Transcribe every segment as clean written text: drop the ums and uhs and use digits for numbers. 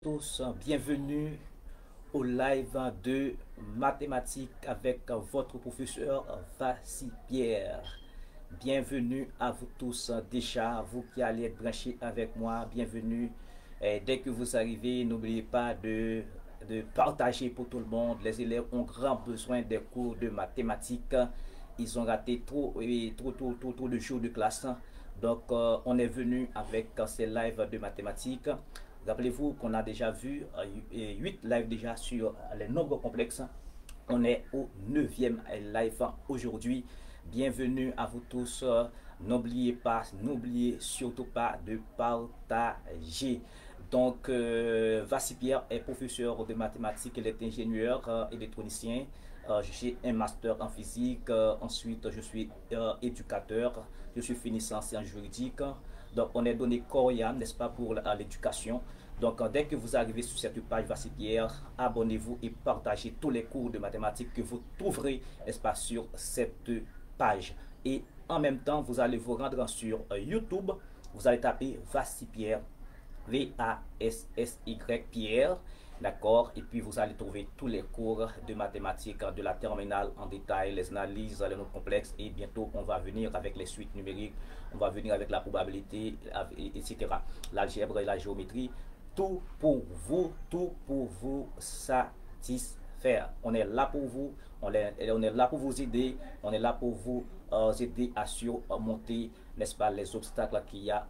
Tous, bienvenue au live de mathématiques avec votre professeur Vassi Pierre. Bienvenue à vous tous déjà, vous qui allez être branchés avec moi, bienvenue. Et dès que vous arrivez, n'oubliez pas de partager pour tout le monde. Les élèves ont grand besoin des cours de mathématiques. Ils ont raté trop de jours de classe. Donc, on est venu avec ces lives de mathématiques. Rappelez-vous qu'on a déjà vu 8 lives déjà sur les nombres complexes. On est au 9e live aujourd'hui. Bienvenue à vous tous. N'oubliez surtout pas de partager. Donc, Vassi Pierre est professeur de mathématiques, il est ingénieur électronicien. J'ai un master en physique. Ensuite, je suis éducateur. Je suis finissant en sciences juridiques. Donc, on est donné corps et âme, n'est-ce pas, pour l'éducation. Donc, dès que vous arrivez sur cette page Vassi Pierre, abonnez-vous et partagez tous les cours de mathématiques que vous trouverez, n'est-ce pas, sur cette page. Et en même temps, vous allez vous rendre sur YouTube. Vous allez taper Vassi Pierre, V-A-S-S-Y Pierre. D'accord. Et puis vous allez trouver tous les cours de mathématiques de la terminale en détail, les analyses, les nombres complexes. Et bientôt, on va venir avec les suites numériques. On va venir avec la probabilité, etc. L'algèbre et la géométrie. Tout pour vous satisfaire. On est là pour vous. On est là pour vous aider. On est là pour vous aider à surmonter, n'est-ce pas, les obstacles qu'il y a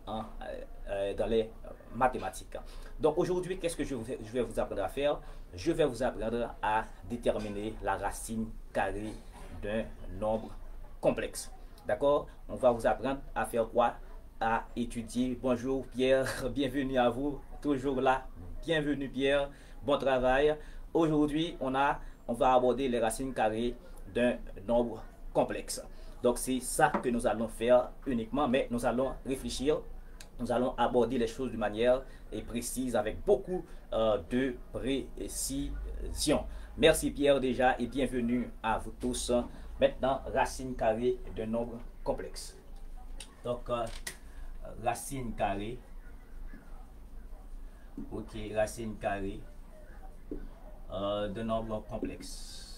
dans les mathématiques. Donc aujourd'hui, qu'est-ce que je vais vous apprendre à faire? Je vais vous apprendre à déterminer la racine carrée d'un nombre complexe. D'accord? On va vous apprendre à faire quoi? À étudier. Bonjour Pierre, bienvenue à vous. Toujours là. Bienvenue Pierre. Bon travail. Aujourd'hui, on va aborder les racines carrées d'un nombre complexe. Donc c'est ça que nous allons faire uniquement, mais nous allons réfléchir. Nous allons aborder les choses de manière précise avec beaucoup de précision. Merci Pierre déjà et bienvenue à vous tous. Maintenant, racine carrée d'un nombre complexe. Donc, racine carrée. Ok, racine carrée d'un nombre complexe.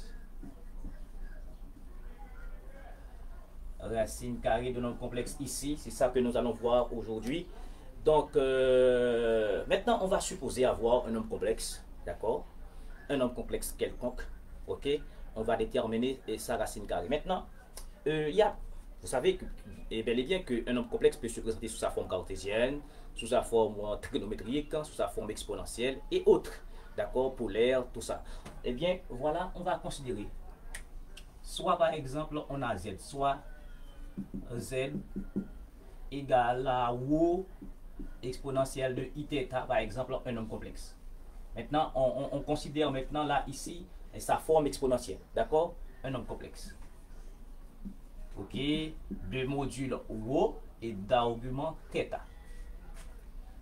Racine carrée de nombre complexe ici, c'est ça que nous allons voir aujourd'hui. Donc, maintenant, on va supposer avoir un nombre complexe, d'accord? Un nombre complexe quelconque, ok? On va déterminer sa racine carrée. Maintenant, vous savez que, bel et bien qu'un nombre complexe peut se présenter sous sa forme cartésienne, sous sa forme trigonométrique, sous sa forme exponentielle et autres, d'accord? Polaire, tout ça. Eh bien, voilà, on va considérer. Soit par exemple, on a Z, soit Z égale à rho exponentielle de I θ, par exemple, un nombre complexe. Maintenant, on considère maintenant là, ici, sa forme exponentielle, d'accord? Un nombre complexe. Ok, de module rho et d'argument θ.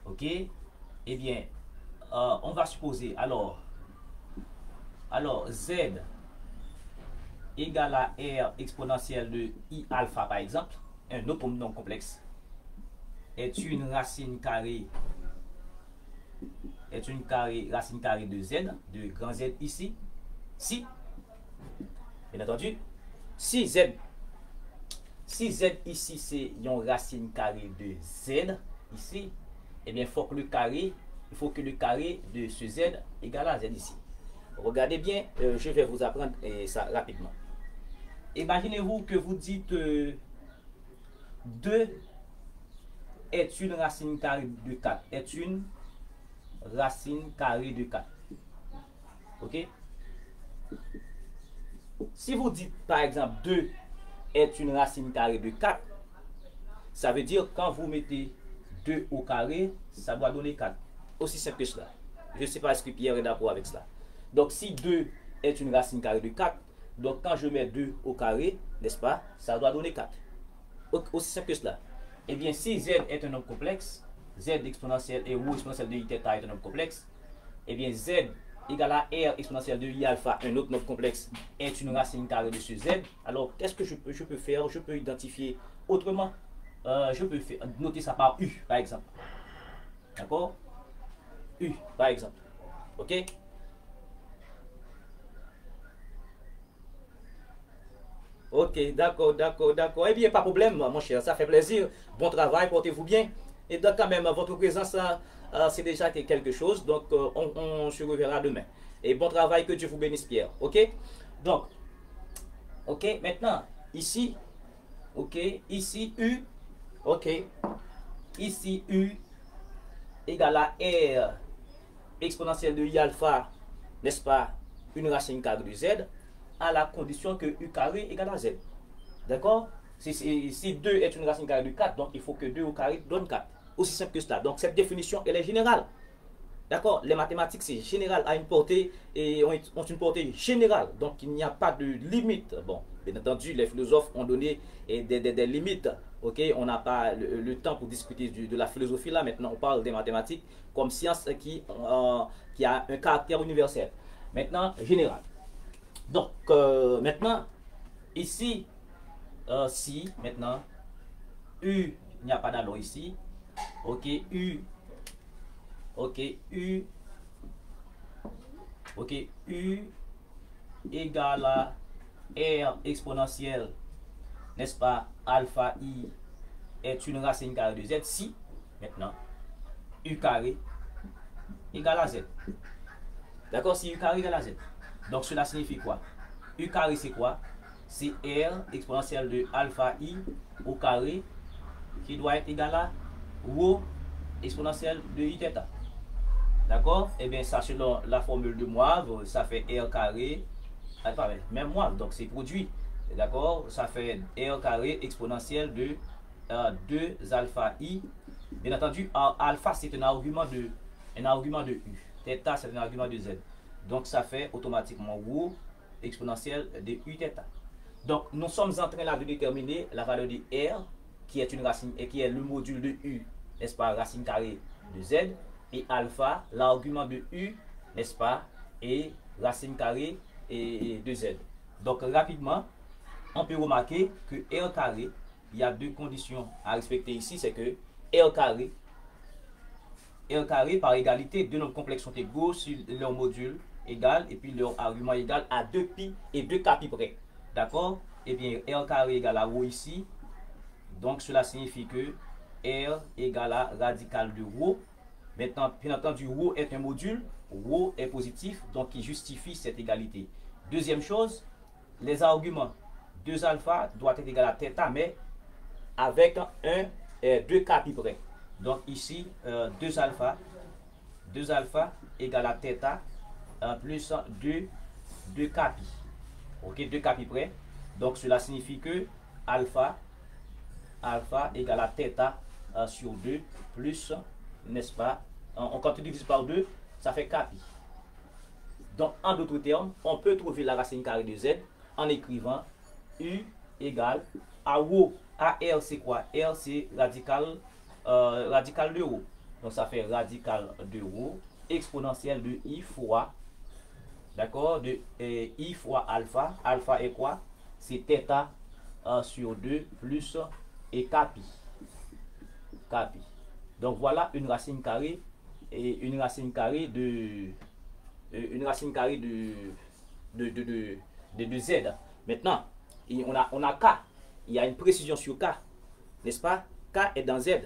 Ok, eh bien, on va supposer, alors Z égale à R exponentielle de I alpha, par exemple, un autre nombre complexe, est une racine carrée, racine carrée de Z, de grand Z ici, si, bien entendu, si Z ici c'est une racine carrée de Z ici, eh bien il faut que le carré de ce Z égale à Z ici. Regardez bien, je vais vous apprendre ça rapidement. Imaginez-vous que vous dites 2 est une racine carrée de 4. Est une racine carrée de 4. Ok? Si vous dites par exemple 2 est une racine carrée de 4, ça veut dire quand vous mettez 2 au carré, ça doit donner 4. Aussi simple que cela. Je ne sais pas si Pierre est d'accord avec cela. Donc si 2 est une racine carrée de 4, donc quand je mets 2 au carré, n'est-ce pas, ça doit donner 4. Aussi simple que cela. Eh bien, si Z est un nombre complexe, Z exponentielle et rho exponentielle de I θ est un nombre complexe, eh bien Z égale à R exponentielle de I alpha, un autre nombre complexe, est une racine carrée de ce Z. Alors, qu'est-ce que je peux faire? Je peux identifier autrement. Je peux noter ça par U, par exemple. D'accord? U, par exemple. Ok? Ok, d'accord, d'accord, d'accord. Eh bien, pas de problème, mon cher, ça fait plaisir. Bon travail, portez-vous bien. Et donc, quand même, votre présence, c'est déjà quelque chose. Donc, on se reverra demain. Et bon travail, que Dieu vous bénisse, Pierre. Ok? Donc, ok, maintenant, ici, ok, ici, U, ok, ici, U égale à R exponentielle de I alpha, n'est-ce pas, une racine carrée de Z, à la condition que U carré égale à Z. D'accord? Si 2 est une racine carrée de 4, donc il faut que 2 au carré donne 4. Aussi simple que cela. Donc cette définition, elle est générale. D'accord? Les mathématiques, c'est général, à une portée et ont une portée générale. Donc il n'y a pas de limite. Bon, bien entendu, les philosophes ont donné des limites. Ok? On n'a pas le temps pour discuter de la philosophie là. Maintenant, on parle des mathématiques comme science qui a un caractère universel. Maintenant, général. Donc, maintenant, ici, si, maintenant, U, il n'y a pas d'allant ici. Ok, U. Ok, U. Ok, U égale à R exponentielle, n'est-ce pas, alpha I est une racine carrée de Z. Si, maintenant, U carré égale à Z. D'accord? Si U carré égale à Z. Donc, cela signifie quoi? U carré, c'est quoi? C'est R exponentielle de alpha I au carré qui doit être égal à rho exponentielle de I θ. D'accord? Et bien, ça, selon la formule de Moivre, ça fait R carré, même Moivre, donc c'est produit. D'accord? Ça fait R carré exponentielle de 2 alpha I. Bien entendu, alpha, c'est un argument de U. Θ, c'est un argument de Z. Donc, ça fait automatiquement rho exponentielle de U θ. Donc, nous sommes en train là de déterminer la valeur de R, qui est une racine et qui est le module de U, n'est-ce pas, racine carrée de Z, et alpha, l'argument de U, n'est-ce pas, et racine carrée de Z. Donc, rapidement, on peut remarquer que R carré, il y a deux conditions à respecter ici, c'est que R carré par égalité, deux nombres complexes sont égaux sur leur module égal et puis leur argument égal à 2π et 2kπ près. D'accord? Eh bien, R carré égale à rho ici. Donc, cela signifie que R égale à radical de rho. Maintenant, bien entendu, rho est un module. Rho est positif, donc qui justifie cette égalité. Deuxième chose, les arguments 2 alpha doivent être égal à θ, mais avec 2kπ près. Donc, ici, 2 alpha égale à θ plus 2kπ. Ok, 2kπ près. Donc, cela signifie que alpha égale à θ sur 2 plus, n'est-ce pas, quand on divise par 2, ça fait kπ. Donc, en d'autres termes, on peut trouver la racine carrée de Z en écrivant U égale à rho. À R, c'est quoi? R, c'est radical de rho. Donc, ça fait radical de rho exponentielle de I fois, d'accord, de I fois alpha. Alpha est quoi? C'est θ sur 2 plus et kπ. Donc voilà une racine carrée et une racine carrée de Z. Maintenant, on a K. Il y a une précision sur K, n'est-ce pas? K est dans Z,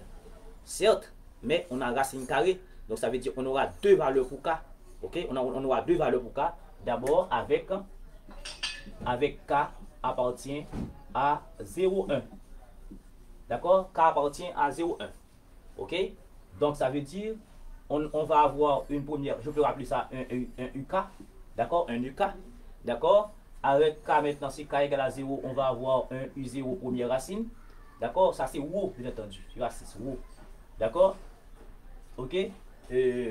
certes, mais on a racine carrée. Donc ça veut dire qu'on aura deux valeurs pour K. Ok? On aura deux valeurs pour K. D'abord avec K appartient à 0,1. D'accord? K appartient à 0,1. Ok? Donc ça veut dire on va avoir une première, je peux rappeler ça un UK. D'accord? Un UK. D'accord? Avec K maintenant, si K égale à 0, on va avoir un U0 première racine. D'accord? Ça c'est rho, bien entendu. Tu vois, c'est rho. D'accord? Ok?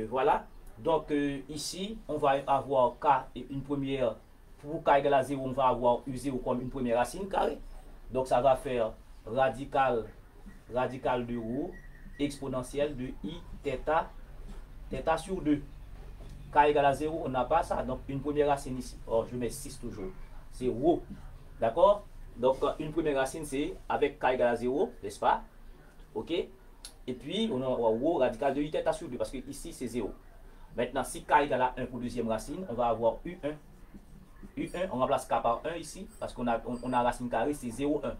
Voilà. Donc ici, on va avoir K et une première. Pour K égale à 0, on va avoir U0 comme une première racine carrée. Donc ça va faire radical de rho exponentielle de I θ sur 2. K égale à 0, on n'a pas ça. Donc une première racine ici. Oh, je mets 6 toujours. C'est rho. D'accord? Donc une première racine, c'est avec K égale à 0, n'est-ce pas? Ok? Et puis on a rho radical de I θ sur 2 parce que ici c'est 0. Maintenant, si k égale à 1 pour deuxième racine, on va avoir U1. U1, on remplace k par 1 ici, parce qu'on a racine carrée, c'est 0, 1.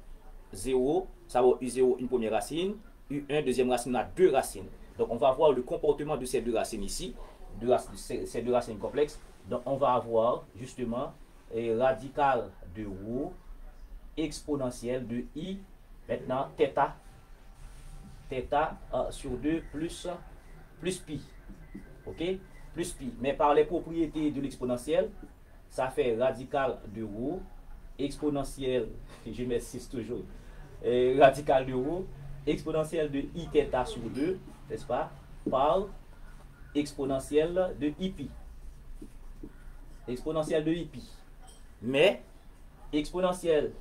0, ça va U0, une première racine. U1, deuxième racine, on a deux racines. Donc, on va voir le comportement de ces deux racines ici, ces deux racines complexes. Donc, on va avoir justement radical de rho exponentielle de I, maintenant, θ sur 2 plus pi. Ok? Plus pi. Mais par les propriétés de l'exponentielle, ça fait radical de rho exponentielle, je m'insiste toujours, radical de rho exponentielle de I θ sur 2, n'est-ce pas? Par exponentielle de I pi. Exponentielle de I pi. Mais exponentielle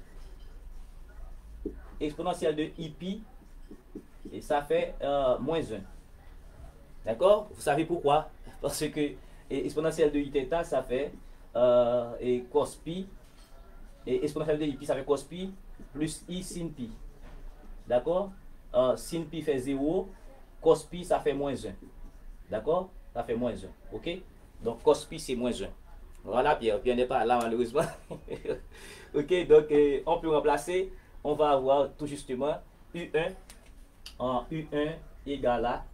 de I pi, et ça fait moins 1. D'accord? Vous savez pourquoi? Parce que exponentielle de I θ, ça fait cos pi, et exponentielle de I pi, ça fait cos pi, plus I sin pi. D'accord? Sin pi fait 0, cos pi, ça fait moins 1. D'accord? Ça fait moins 1. Ok? Donc, cos pi, c'est moins 1. Voilà, Pierre n'est pas là, malheureusement. Ok, donc, on peut remplacer. On va avoir tout justement U1 en U1 égale à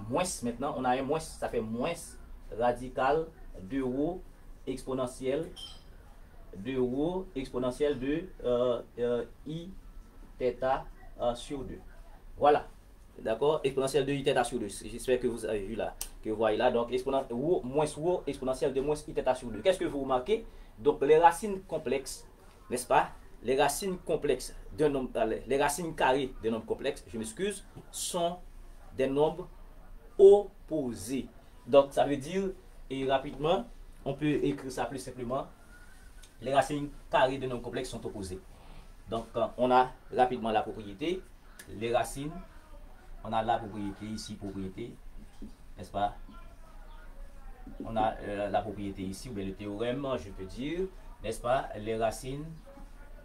moins. Maintenant, on a un moins, ça fait moins radical de rho exponentielle de I θ sur 2. Voilà. D'accord? Exponentielle de I θ sur 2. J'espère que vous avez vu là, que vous voyez là. Donc, rho moins rho exponentielle de moins I θ sur 2. Qu'est-ce que vous remarquez? Donc, les racines complexes, n'est-ce pas? Les racines complexes d'un nombre, les racines carrées d'un nombre complexe, je m'excuse, sont des nombres opposés. Donc, ça veut dire, et rapidement, on peut écrire ça plus simplement, les racines carrées d'un nombre complexe sont opposées. Donc, on a rapidement la propriété, les racines, on a la propriété ici, propriété, n'est-ce pas? On a la propriété ici, ou bien le théorème, je peux dire, n'est-ce pas? Les racines,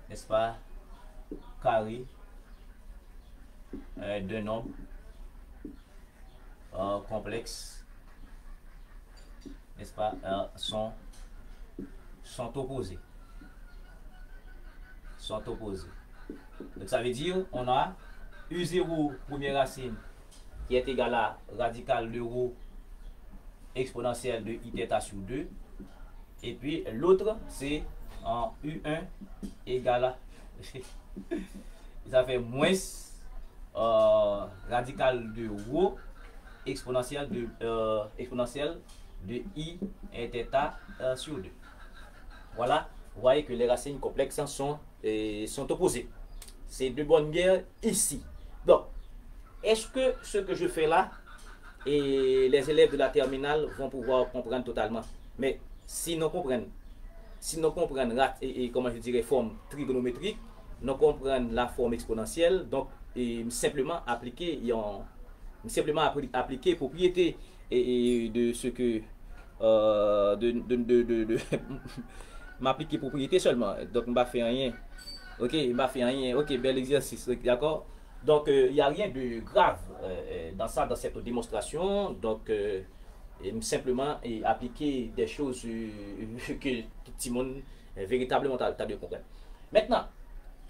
n'est-ce pas, carré d'un nombre complexe, n'est-ce pas, sont opposés. Sont opposés. Donc ça veut dire, on a U0, première racine, qui est égale à radical de rho exponentielle de I θ sur 2. Et puis l'autre, c'est en U1 égale à ça fait moins radical de rho exponentielle de I θ sur 2. Voilà, vous voyez que les racines complexes sont opposées. C'est de bonne guerre ici. Donc, est-ce que ce que je fais là, et les élèves de la terminale vont pouvoir comprendre totalement? Mais si nous comprenons, comment je dirais, forme trigonométrique, nous comprenons la forme exponentielle, donc simplement appliquer propriété de ce que m'appliquer propriété seulement. Donc, on va faire rien. Ok, il m'a fait rien. Ok, bel exercice. D'accord. Donc, il n'y a rien de grave dans cette démonstration. Donc, simplement appliquer des choses que tout le monde véritablement a de comprendre. Maintenant,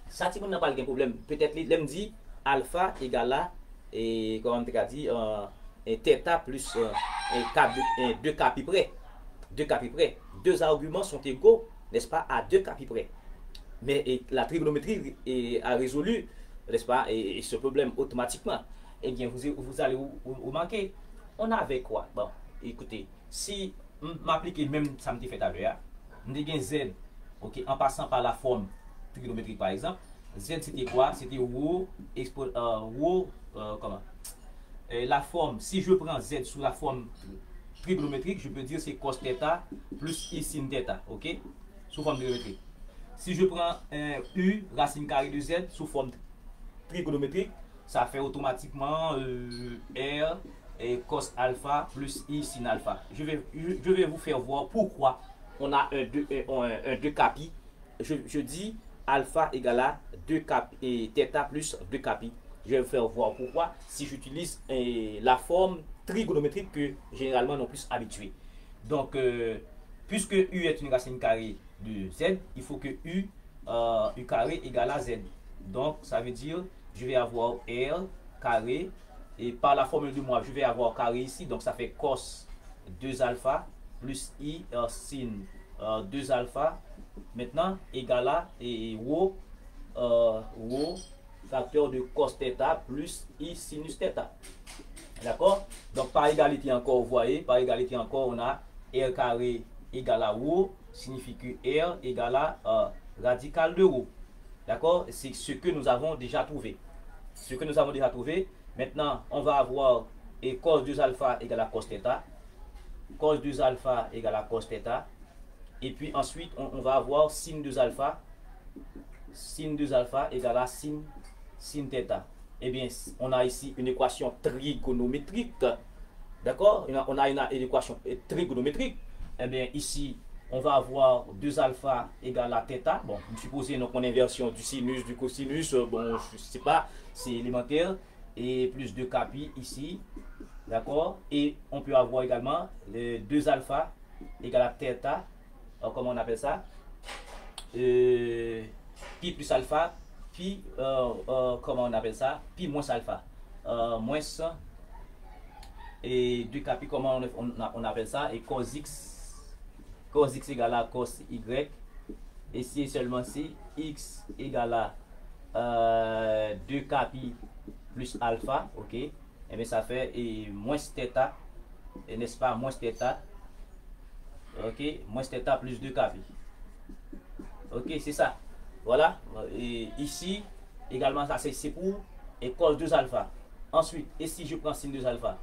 ça, tout le monde n'a pas de problème. Peut-être, il me dit alpha égale à, et comme on a dit, θ plus 2 pi près. 2 pi près. Deux arguments sont égaux, n'est-ce pas, à 2 pi près. Mais la trigonométrie a résolu, n'est-ce pas, et ce problème automatiquement. Eh bien, vous allez vous manquer. On avait quoi? Bon, écoutez, si m'appliquer même ça me fait à l'heure, on a Z, ok, en passant par la forme trigonométrique par exemple. Z c'était quoi? C'était rho, comment? La forme, si je prends Z sous la forme trigonométrique, je peux dire c'est cos θ plus I sin θ, ok? Sous forme trigonométrique. Si je prends un U, racine carrée de Z sous forme trigonométrique, ça fait automatiquement R et cos alpha plus I sin alpha. Je vais vous faire voir pourquoi on a un 2 capi. Je dis alpha égale à 2 capi et θ plus 2 capi. Je vais vous faire voir pourquoi si j'utilise la forme trigonométriques que généralement nous plus habitués. Donc, puisque U est une racine carrée de Z, il faut que U carré égale à Z. Donc, ça veut dire, je vais avoir R carré, et par la formule de moi, je vais avoir carré ici, donc ça fait cos 2 alpha plus I sin 2 alpha, maintenant, égale à rho facteur de cos θ plus I sinus θ. D'accord? Donc, par égalité encore, vous voyez, par égalité encore, on a R carré égale à rho, signifie que R égale à radical de rho. D'accord? C'est ce que nous avons déjà trouvé. Ce que nous avons déjà trouvé. Maintenant, on va avoir cos 2 alpha égale à cos θ. Cos 2 alpha égale à cos θ. Et puis ensuite, on va avoir sin 2 alpha. Sin 2 alpha égale à sin θ. Eh bien, on a ici une équation trigonométrique. D'accord? On a une équation trigonométrique. Eh bien, ici, on va avoir 2 alpha égale à θ. Bon, je suppose qu'on a inversion du sinus, du cosinus. Bon, je ne sais pas, c'est élémentaire. Et plus 2 capi ici. D'accord? Et on peut avoir également le 2 alpha égale à θ. Comment on appelle ça? Pi plus alpha. Pi, comment on appelle ça? Pi moins alpha. Moins et 2 capi, comment on appelle ça? Et cos x égale à cos y. Et si seulement si x égale à 2 capi plus alpha, ok, et bien ça fait moins θ, n'est-ce pas, moins θ, ok, moins θ plus 2 capi, ok, c'est ça, voilà, et ici, également ça c'est pour et cos 2 alpha, ensuite, et si je prends sin 2 alpha,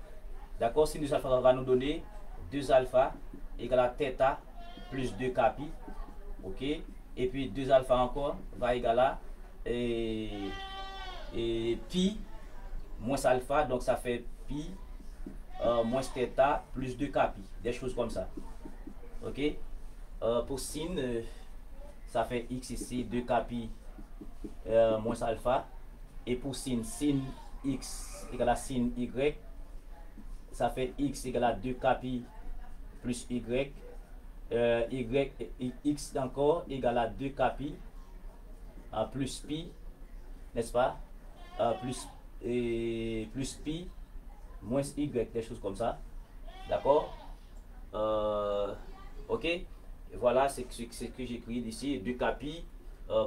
d'accord, sin 2 alpha va nous donner 2 alpha égale à θ plus 2 capi, ok, et puis 2 alpha encore va égaler et pi moins alpha, donc ça fait pi moins θ plus 2 capi, des choses comme ça, ok. Pour sin, ça fait x ici 2 capi moins alpha, et pour sin x égale à sin y, ça fait x égale à 2 capi plus y, x encore égale à 2 capi plus pi, n'est-ce pas, plus pi moins y, des choses comme ça, d'accord, ok, voilà c'est ce que j'écris ici, 2 capi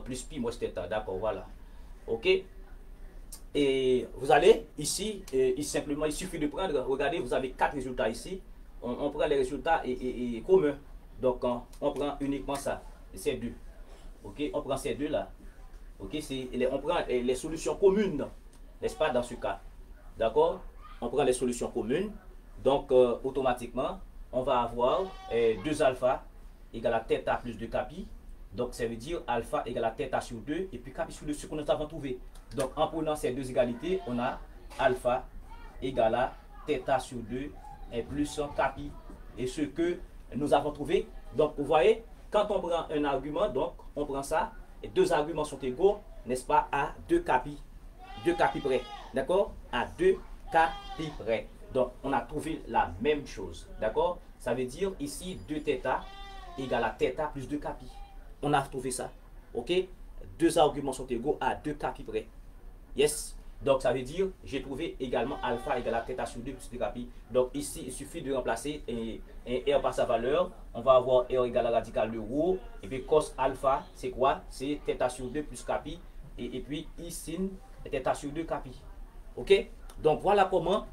plus pi moins θ, d'accord, voilà, ok. Et vous allez ici, simplement il suffit de prendre, regardez, vous avez 4 résultats ici, on prend les résultats communs, donc on prend uniquement ça, ces deux, ok, on prend ces deux là, ok, on prend les solutions communes, n'est-ce pas, dans ce cas, d'accord, on prend les solutions communes, donc automatiquement on va avoir 2 alpha égale à θ plus 2 capi, donc ça veut dire alpha égale à θ sur 2 et puis capi sur 2, ce que nous avons trouvé. Donc en prenant ces deux égalités, on a alpha égale à θ sur 2 et plus capi, et ce que nous avons trouvé. Donc vous voyez, quand on prend un argument, donc on prend ça, et deux arguments sont égaux, n'est-ce pas, à 2 capi près, d'accord, à 2 capi près. Donc on a trouvé la même chose, d'accord, ça veut dire ici 2θ égale à θ plus 2 capi. On a trouvé ça, ok, deux arguments sont égaux à 2 capi près, yes. Donc ça veut dire j'ai trouvé également alpha égale à θ sur 2 plus 2 capi. Donc ici il suffit de remplacer R par sa valeur, on va avoir R égale à radical de rho, et puis cos alpha c'est quoi, c'est θ sur 2 plus capi, et puis I sin θ sur 2 capi, ok. Donc voilà comment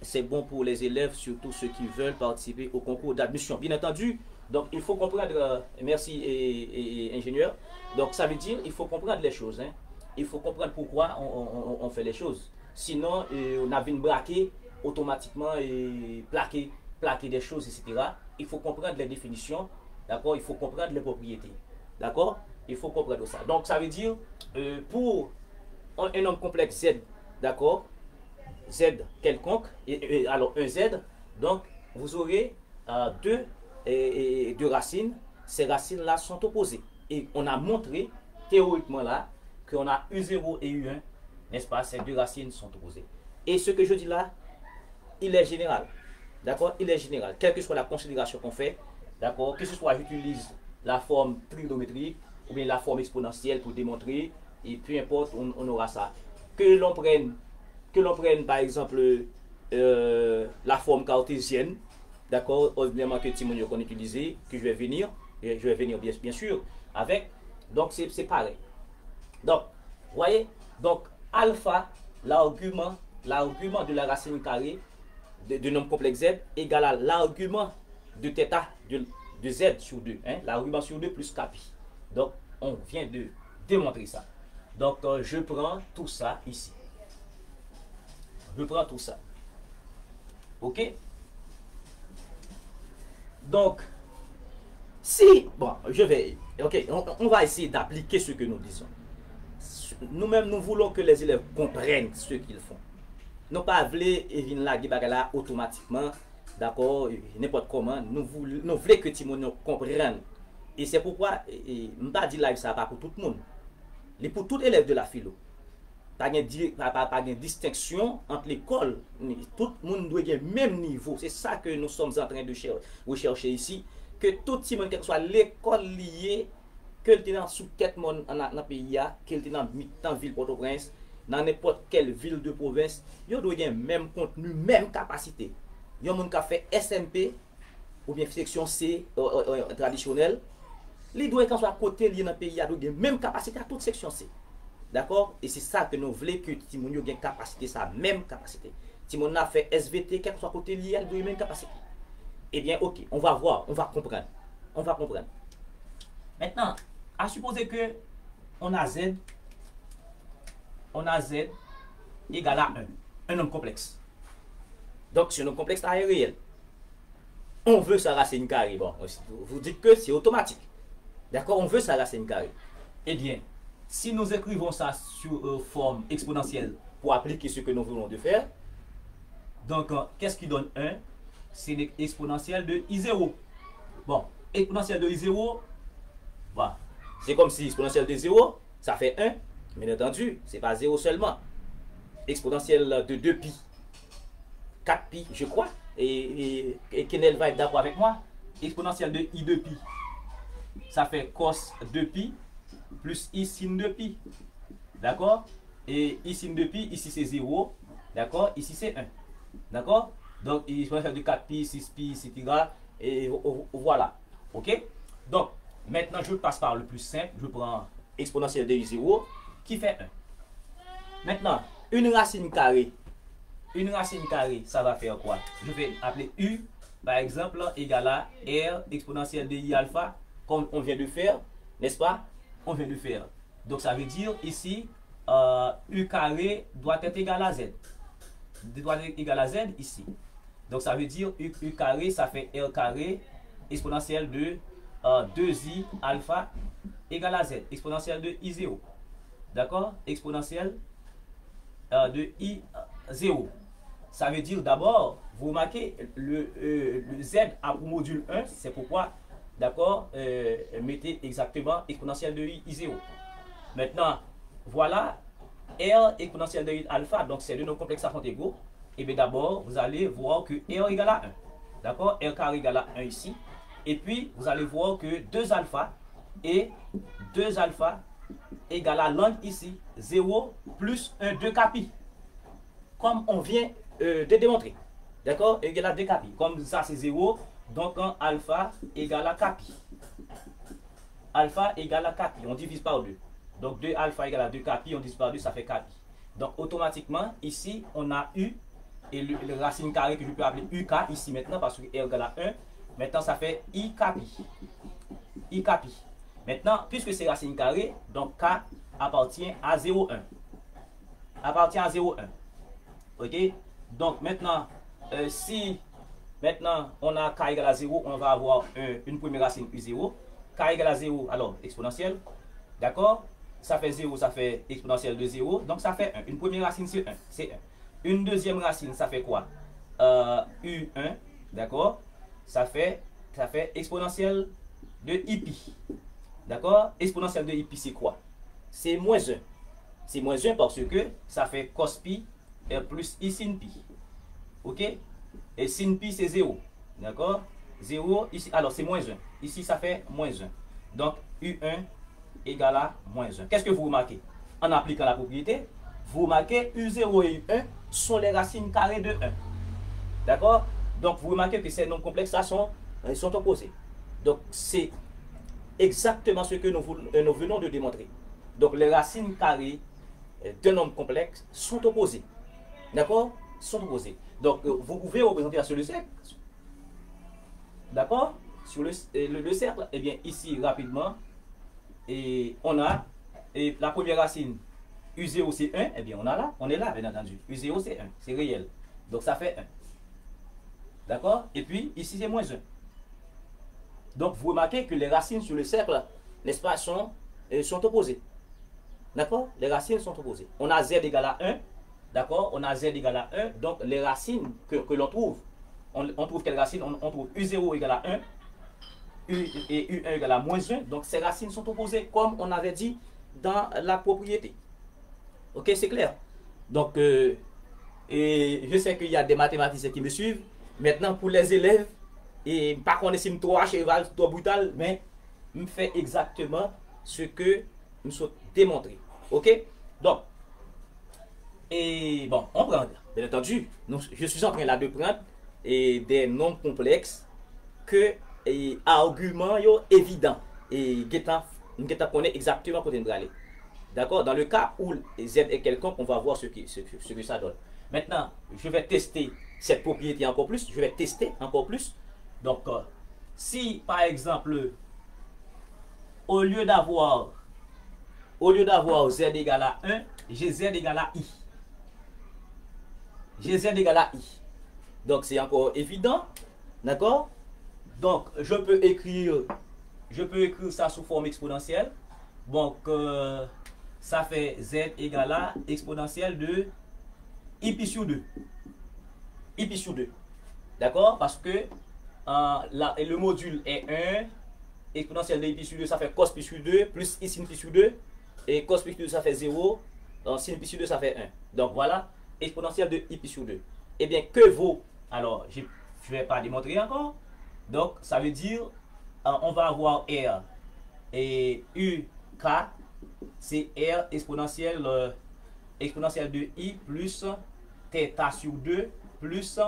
c'est bon pour les élèves, surtout ceux qui veulent participer au concours d'admission, bien entendu. Donc il faut comprendre, merci et ingénieur, donc ça veut dire il faut comprendre les choses, hein. Il faut comprendre pourquoi on fait les choses, sinon on a une braquer automatiquement et plaquer des choses, etc. Il faut comprendre les définitions, d'accord, il faut comprendre les propriétés, d'accord, il faut comprendre ça. Donc ça veut dire pour un nombre complexe Z, d'accord, Z quelconque, alors un Z, donc vous aurez deux racines, ces racines là sont opposées, et on a montré théoriquement là qu'on a U0 et U1, n'est-ce pas, ces deux racines sont opposées. Et ce que je dis là, il est général. D'accord? Il est général. Quelle que soit la considération qu'on fait, d'accord? Que ce soit j'utilise la forme trigonométrique ou bien la forme exponentielle pour démontrer, et peu importe, on aura ça. Que l'on prenne par exemple la forme cartésienne, d'accord? Ordinairement que Timonio qu'on utilise, que je vais venir bien sûr avec. Donc c'est pareil. Donc, vous voyez, donc alpha, l'argument de la racine carrée de nombre complexe z égale à l'argument de θ de z sur 2. Hein, l'argument sur 2 plus kpi. Donc, on vient de démontrer ça. Donc, je prends tout ça ici. Je prends tout ça. OK? Donc, si, bon, ok, on va essayer d'appliquer ce que nous disons. Nous-mêmes, nous voulons que les élèves comprennent ce qu'ils font. Nous pas voulons venir là automatiquement, d'accord, n'importe comment. Nous voulons que Timonio comprenne. Et c'est pourquoi, je ne pas dire live ça pas pour tout le monde. Mais pour tout élève de la philo. Pas de distinction entre l'école. Tout le monde doit avoir le même niveau. C'est ça que nous sommes en train de rechercher ici. Que tout le monde, quelle que soit l'école liée, que le dans sous quel monde dans le pays, que le dans la ville Port-au-Prince, dans n'importe quelle ville de province, il doit avoir le même contenu, même capacité. Il y a des gens qui fait SMP ou bien section C traditionnelle. Les doit quand soit à côté lié dans le pays, il y a la même capacité à toute section C. D'accord? Et c'est ça que nous voulons que Timonio ait capacité, sa même capacité. Timonio a fait SVT, quel que soit côté lié, il doit avoir la même capacité. Eh bien, ok, on va voir, on va comprendre. On va comprendre. Maintenant, à supposer que on a Z égale à 1 nombre complexe. Donc, ce nombre complexe est réel. On veut sa racine carrée. Bon, vous dites que c'est automatique. D'accord? On veut sa racine carrée. Eh bien, si nous écrivons ça sur forme exponentielle pour appliquer ce que nous voulons de faire, donc, qu'est-ce qui donne 1? C'est l'exponentielle de I0. Bon, exponentielle de I0, voilà. C'est comme si exponentielle de 0, ça fait 1. Bien entendu, c'est pas 0 seulement. Exponentielle de 2pi, 4pi, je crois. Et Kenel va être d'accord avec moi. Exponentielle de I 2pi, ça fait cos 2pi plus I sin 2pi. D'accord? Et I sin 2pi, ici c'est 0. D'accord? Ici c'est 1. D'accord? Donc, il va faire de 4pi, 6pi, etc. Et voilà. OK? Donc, maintenant, je passe par le plus simple. Je prends exponentielle de I0 qui fait 1. Maintenant, une racine carrée. Une racine carrée, ça va faire quoi? Je vais appeler U, par exemple, égale à R exponentielle de I alpha, comme on vient de faire. N'est-ce pas? On vient de faire. Donc, ça veut dire ici, U carré doit être égal à Z. Doit être égal à Z ici. Donc, ça veut dire U carré, ça fait R carré exponentielle de 2I alpha égale à Z. Exponentielle de I0. D'accord? Exponentielle de I0. Ça veut dire d'abord, vous remarquez, le Z a pour module 1, c'est pourquoi, d'accord, mettez exactement exponentielle de I0. Maintenant, voilà, R exponentielle de I alpha, donc c'est de nos complexes à fond égaux. Et bien d'abord, vous allez voir que R égale à 1. D'accord? R carré égale à 1 ici. Et puis, vous allez voir que 2 alpha et 2 alpha égale à l'angle ici. 0 plus 1, 2 capi. Comme on vient de démontrer. D'accord? Égale à 2 capi. Comme ça, c'est 0. Donc, alpha égale à capi. Alpha égale à capi. On divise par 2. Donc, 2 alpha égale à 2 capi. On divise par 2, ça fait capi. Donc, automatiquement, ici, on a U. Et le racine carré que je peux appeler UK ici maintenant parce que R égale à 1. Maintenant, ça fait I capi. I capi. Maintenant, puisque c'est racine carrée, donc K appartient à 0,1. Appartient à 0,1. Ok? Donc maintenant, si maintenant on a K égale à 0, on va avoir une première racine U0. K égale à 0, alors exponentielle. D'accord? Ça fait 0, ça fait exponentielle de 0. Donc ça fait 1. Une première racine c'est 1. C'est 1. Une deuxième racine, ça fait quoi? U1. D'accord? Ça fait exponentielle de IPi. D'accord? Exponentielle de IPi, c'est quoi? C'est moins 1. C'est moins 1 parce que ça fait cos pi plus I sin pi. Ok? Et sin pi, c'est 0. D'accord? 0, ici, alors c'est moins 1. Ici, ça fait moins 1. Donc, U1 égale à moins 1. Qu'est-ce que vous remarquez? En appliquant la propriété, vous remarquez U0 et U1 sont les racines carrées de 1. D'accord? Donc, vous remarquez que ces nombres complexes là sont opposés. Donc, c'est exactement ce que nous venons de démontrer. Donc, les racines carrées d'un nombre complexe sont opposées. D'accord? Sont opposées. Donc, vous pouvez représenter sur le cercle. D'accord? Sur le cercle, et bien ici, rapidement, et on a la première racine, U0 c'est 1, et bien on est là, bien entendu. U0 c'est 1, c'est réel. Donc, ça fait 1. D'accord? Et puis, ici, c'est moins 1. Donc, vous remarquez que les racines sur le cercle, n'est-ce pas, sont opposées. D'accord? Les racines sont opposées. On a z égale à 1. D'accord? On a z égale à 1. Donc, les racines que l'on trouve, on trouve quelles racines? On trouve U0 égale à 1. Et U1 égale à moins 1. Donc, ces racines sont opposées, comme on avait dit dans la propriété. Ok, c'est clair? Donc, et je sais qu'il y a des mathématiciens qui me suivent. Maintenant, pour les élèves, et par contre, si je suis trop cheval, trop brutal, mais je fais exactement ce que nous sommes démontré. Ok? Donc, et bon, on prend, bien entendu, je suis en train là de prendre des nombres complexes que arguments évidents. Et nous connaissons exactement comment nous aller. D'accord? Dans le cas où z est quelconque, on va voir ce que ça donne. Maintenant, je vais tester cette propriété encore plus. Je vais tester encore plus. Donc, si par exemple, au lieu d'avoir z égale à 1, j'ai z égale à i. J'ai z égale à i. Donc, c'est encore évident. D'accord? Donc, je peux écrire ça sous forme exponentielle. Donc, ça fait z égale à exponentielle de i pi sur 2. I pi sur 2. D'accord? Parce que le module est 1. Exponentielle de i pi sur 2, ça fait cos pi sur 2, plus i sin pi sur 2. Et cos pi sur 2, ça fait 0. Sin pi sur 2, ça fait 1. Donc, voilà, exponentielle de i pi sur 2. Eh bien, que vaut? Alors, je ne vais pas démontrer encore. Donc, ça veut dire, on va avoir R et UK, c'est R exponentielle de I plus θ sur 2 plus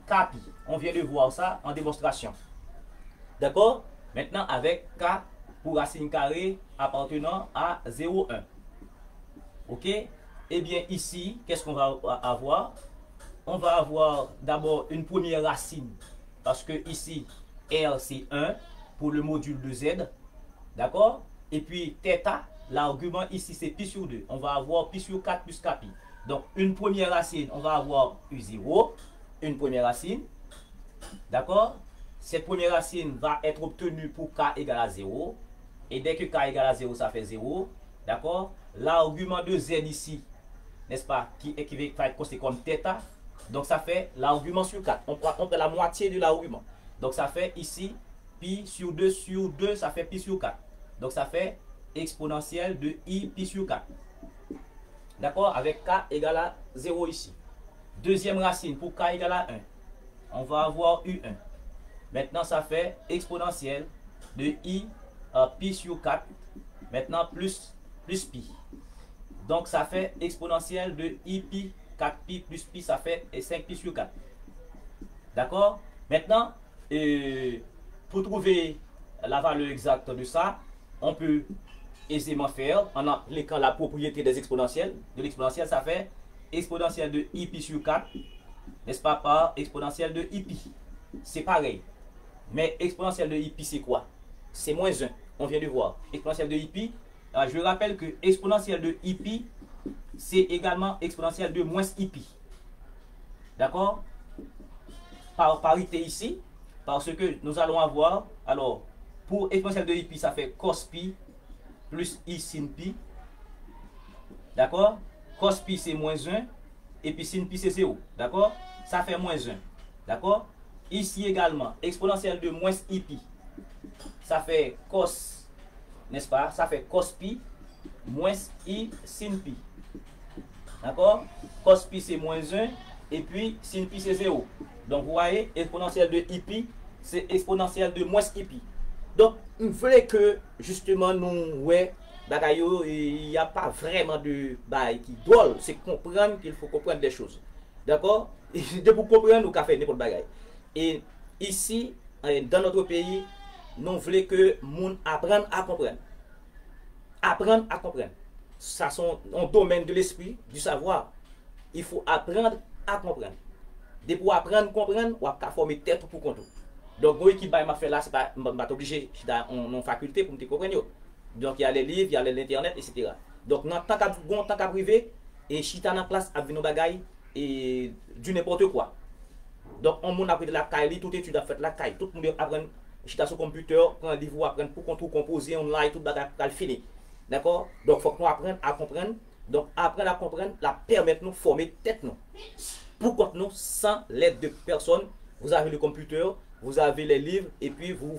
kpi. On vient de voir ça en démonstration. D'accord? Maintenant, avec K pour racine carrée appartenant à 0,1. Ok? Eh bien, ici, qu'est-ce qu'on va avoir? On va avoir d'abord une première racine. Parce que ici, R c'est 1 pour le module de Z. D'accord? Et puis, θ, l'argument ici c'est pi sur 2. On va avoir pi sur 4 plus kpi. Donc, une première racine, on va avoir U0. Une première racine. D'accord? Cette première racine va être obtenue pour k égale à 0. Et dès que k égale à 0, ça fait 0. D'accord? L'argument de Z ici, n'est-ce pas? Qui va être considéré comme θ. Donc, ça fait l'argument sur 4. On prend la moitié de l'argument. Donc, ça fait ici, pi sur 2, ça fait pi sur 4. Donc, ça fait exponentielle de i pi sur 4. D'accord? Avec k égale à 0 ici. Deuxième racine, pour k égale à 1. On va avoir U1. Maintenant, ça fait exponentielle de i pi sur 4. Maintenant, plus pi. Donc, ça fait exponentielle de i pi, 4pi plus pi, ça fait 5pi sur 4. D'accord? Maintenant, pour trouver la valeur exacte de ça, on peut aisément faire en appliquant la propriété des exponentielles. De l'exponentielle, ça fait exponentielle de i pi sur 4, n'est-ce pas, par exponentielle de i pi. C'est pareil. Mais exponentielle de i pi, c'est quoi? C'est moins 1. On vient de voir. Exponentielle de i pi. Je rappelle que exponentielle de i pi, c'est également exponentielle de moins i pi. D'accord? Par parité ici, parce que nous allons avoir, alors, pour exponentielle de i pi, ça fait cos pi plus i sin pi. D'accord? Cos pi, c'est moins 1. Et puis sin pi, c'est 0. D'accord? Ça fait moins 1. D'accord? Ici également, exponentielle de moins i pi, ça fait cos, n'est-ce pas? Ça fait cos pi moins i sin pi. D'accord? Cos pi, c'est moins 1. et puis sin pi c'est 0. Donc vous voyez, exponentielle de i pi, c'est exponentielle de moins i pi. Donc, il fallait que justement nous, ouais, il n'y a pas vraiment de bail qui drôle, c'est comprendre qu'il faut comprendre des choses. D'accord? De pour comprendre, nous faire n'importe bagaille. Et ici, dans notre pays, nous voulons que les gens apprennent à comprendre. Apprendre à comprendre. Ça, c'est un domaine de l'esprit, du savoir. Il faut apprendre à comprendre. De pour apprendre à comprendre, on va former tête pour comprendre. Donc, moi, qui m'a fait là, c'est pas obligé dans faculté pour me comprendre. Donc, il y a les livres, il y a l'internet, etc. Donc, dans tant qu'à privé, et chita dans la classe avec nos bagailles et du n'importe quoi. Donc, on a appris de la caille, toute étude a fait la caille. Tout le monde apprend chita sur le computer, prend un livre, apprendre pour contrôler, composer, online, tout bagaille fini. D'accord? Donc, il faut que nous apprenions à comprendre. Donc, apprendre à comprendre, la permettre nous former tête nous. Pour nous, sans l'aide de personne, vous avez le computer, vous avez les livres, et puis vous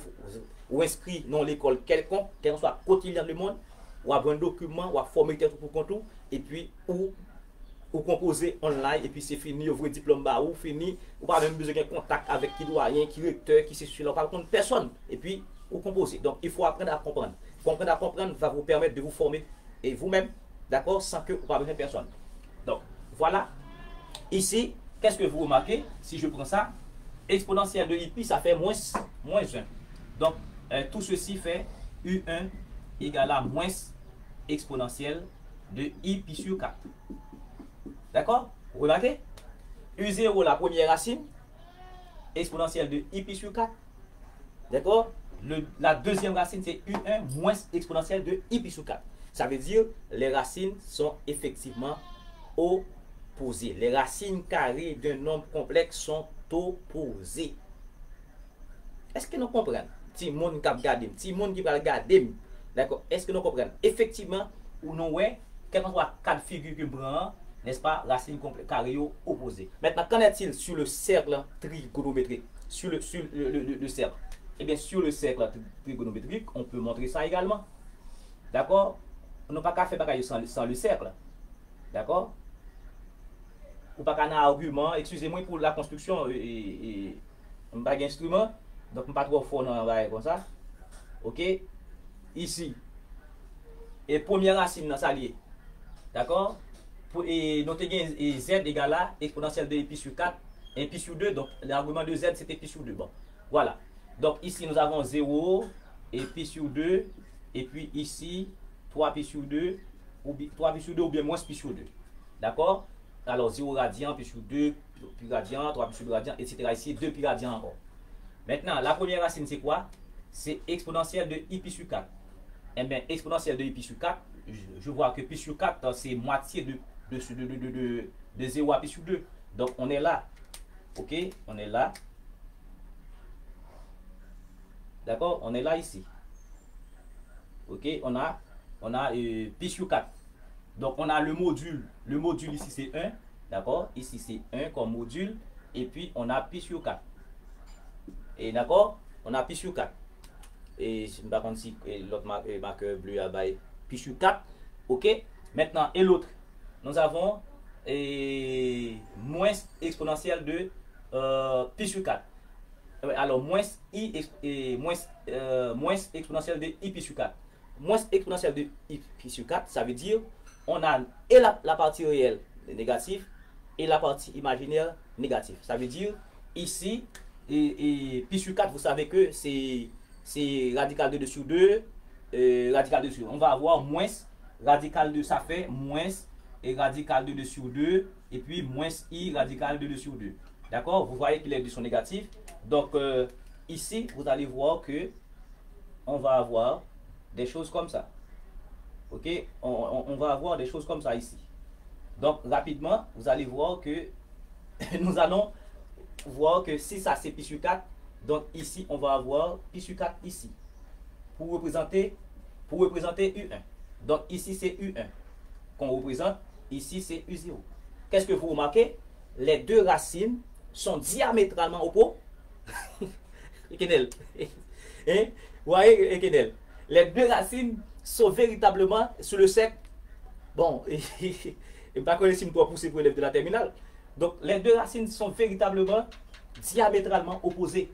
inscrivez dans l'école quelconque, quel que soit quotidien du monde, ou avez un document, ou former tête pour contour, et puis ou composer online, et puis c'est fini, vous avez diplôme bas, ou fini, ou pas même besoin de contact avec qui doyen, qui recteur, qui c'est sur là, par contre, personne, et puis vous composez. Donc il faut apprendre à comprendre. Comprendre à comprendre va vous permettre de vous former, et vous-même, d'accord, sans que vous n'ayez besoin de personne. Donc voilà, ici, qu'est-ce que vous remarquez, si je prends ça, exponentielle de i pi, ça fait moins 1. Donc, tout ceci fait U1 égale à moins exponentielle de i pi sur 4. D'accord? Vous remarquez? U0, la première racine, exponentielle de i pi sur 4. D'accord? La deuxième racine, c'est U1 moins exponentielle de i pi sur 4. Ça veut dire les racines sont effectivement opposées. Les racines carrées d'un nombre complexe sont opposées. Est-ce que nous comprenons? Si monde qui regarde, si monde qui va regarder, d'accord? Est-ce que nous comprenons? Effectivement, ou non, ouais, quel que soit quatre figures que prend, n'est-ce pas, racines carrées opposées. Maintenant, qu'en est-il sur le cercle trigonométrique? Sur le cercle. Eh bien, sur le cercle trigonométrique, on peut montrer ça également. D'accord? On n'a pas qu'à faire bagaille sans le cercle. D'accord? Ou pas qu'un argument, excusez-moi pour la construction et pas d'instrument, donc je ne pas trop fort dans un comme ça. Ok? Ici. Et première racine dans ça lié. D'accord? Et nous avons z égale à exponentielle de pi sur 4, et pi sur 2, donc l'argument de z c'était pi sur 2. Bon, voilà. Donc ici nous avons 0, et pi sur 2, et puis ici 3 pi sur 2, ou 3 pi sur 2 ou bien moins pi sur 2. D'accord? Alors 0 radian, pi sur 2, pi radian, 3 pi sur 2 radian, etc. Ici 2 pi radian encore. Maintenant, la première racine c'est quoi? C'est exponentielle de i pi sur 4. Eh bien, exponentielle de i pi sur 4, je vois que pi sur 4 c'est moitié de 0 à pi sur 2. Donc on est là. Ok? On est là. D'accord? On est là ici. Ok? On a pi sur 4. Donc on a le module. Le module ici c'est 1. D'accord? Ici c'est 1 comme module. Et puis on a pi sur 4. Et d'accord? On a pi sur 4. Et je ne sais pas si l'autre marqueur bleu a pi sur 4. Ok? Maintenant, et l'autre, nous avons moins exponentielle de pi sur 4. Alors, moins exponentielle de i pi sur 4. Moins exponentielle de i pi sur 4, ça veut dire on a et la partie réelle négative et la partie imaginaire négative. Ça veut dire ici, et pi sur 4, vous savez que c'est radical de 2 sur 2, radical de 2 sur 2. On va avoir moins, radical de ça fait moins, et radical de 2 sur 2, et puis moins i radical de 2 sur 2. D'accord? Vous voyez que les deux sont négatifs. Donc, ici, vous allez voir que on va avoir des choses comme ça. Ok? On va avoir des choses comme ça ici. Donc, rapidement, vous allez voir que nous allons voir que si ça c'est pi sur 4, donc ici, on va avoir pi sur 4 ici. Pour représenter U1. Donc ici, c'est U1 qu'on représente. Ici, c'est U0. Qu'est-ce que vous remarquez? Les deux racines sont diamétralement opposées. Hein? Vous voyez, les deux racines sont véritablement sur le cercle. Bon, je ne sais pas si je peux pousser pour l'élève de la terminale. Donc les deux racines sont véritablement diamétralement opposées.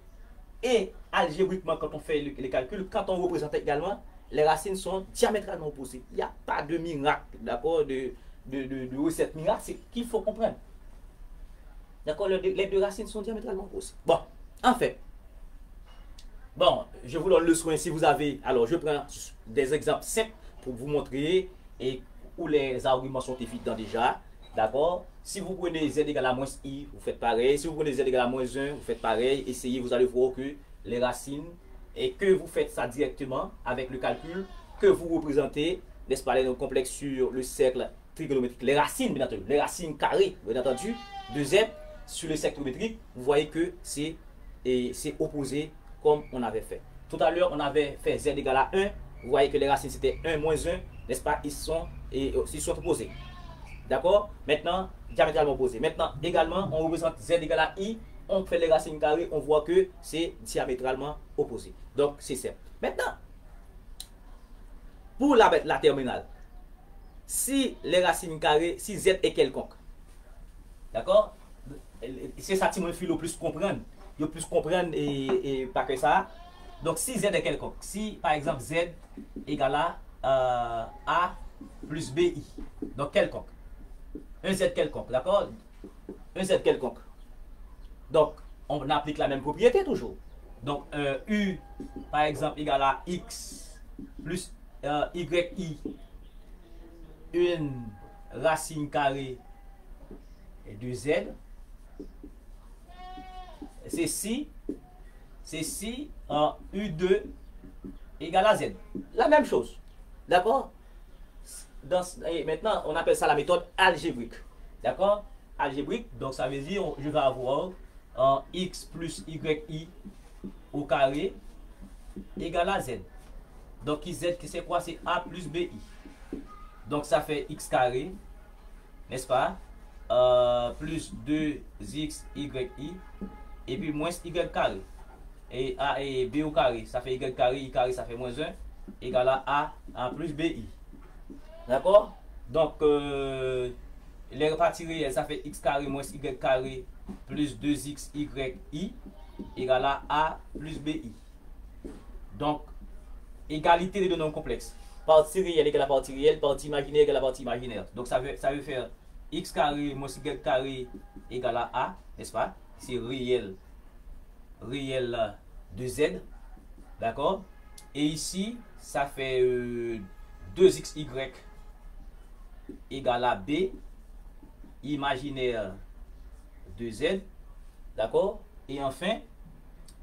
Et algébriquement, quand on fait les calculs, quand on représente également, les racines sont diamétralement opposées. Il n'y a pas de miracle, d'accord, de recette miracle, c'est qu'il faut comprendre. D'accord, les deux racines sont diamétralement opposées. Bon, en fait, bon, je vous donne le soin si vous avez. Alors, je prends des exemples simples pour vous montrer et où les arguments sont évidents déjà. D'accord? Si vous prenez z égale à moins i, vous faites pareil. Si vous prenez z égale à moins 1, vous faites pareil. Essayez, vous allez voir que les racines, et que vous faites ça directement avec le calcul, que vous représentez, n'est-ce pas, les nombres complexes sur le cercle trigonométrique. Les racines, bien entendu, les racines carrées, bien entendu, de z sur le cercle trigonométrique, vous voyez que c'est opposé comme on avait fait. Tout à l'heure, on avait fait z égale à 1. Vous voyez que les racines, c'était 1 moins 1, n'est-ce pas, ils sont opposés. D'accord? Maintenant, diamétralement opposé. Maintenant, également, on représente z égale à i. On fait les racines carrées, on voit que c'est diamétralement opposé. Donc, c'est simple. Maintenant, pour la terminale, si les racines carrées, si z est quelconque, d'accord? C'est ça qui me fait le plus comprendre. Le plus comprendre et pas que ça. Donc, si z est quelconque, si par exemple z égale à a plus bi, donc quelconque. Un z quelconque, d'accord? Un z quelconque. Donc, on applique la même propriété toujours. Donc, u, par exemple, égale à x plus yi, une racine carrée de z. C'est si u2 égale à z. La même chose. D'accord? Maintenant, on appelle ça la méthode algébrique. D'accord? Algébrique, donc ça veut dire je vais avoir x plus yi au carré égale à z. Donc z, c'est quoi? C'est a plus bi. Donc ça fait x carré, n'est-ce pas? Plus 2xyi et puis moins y carré. Et a et b au carré, ça fait y carré, i carré, ça fait moins 1 égale à a plus bi. D'accord? Donc, les parties réelles, ça fait x carré moins y carré plus 2xyi égale à a plus bi. Donc, égalité des deux nombres complexes. Partie réelle égale à partie réelle, partie imaginaire égale à partie imaginaire. Donc, ça veut faire x carré moins y carré égale à a, n'est-ce pas? C'est réel de z. D'accord? Et ici, ça fait 2xy égale à b imaginaire de z. D'accord? Et enfin,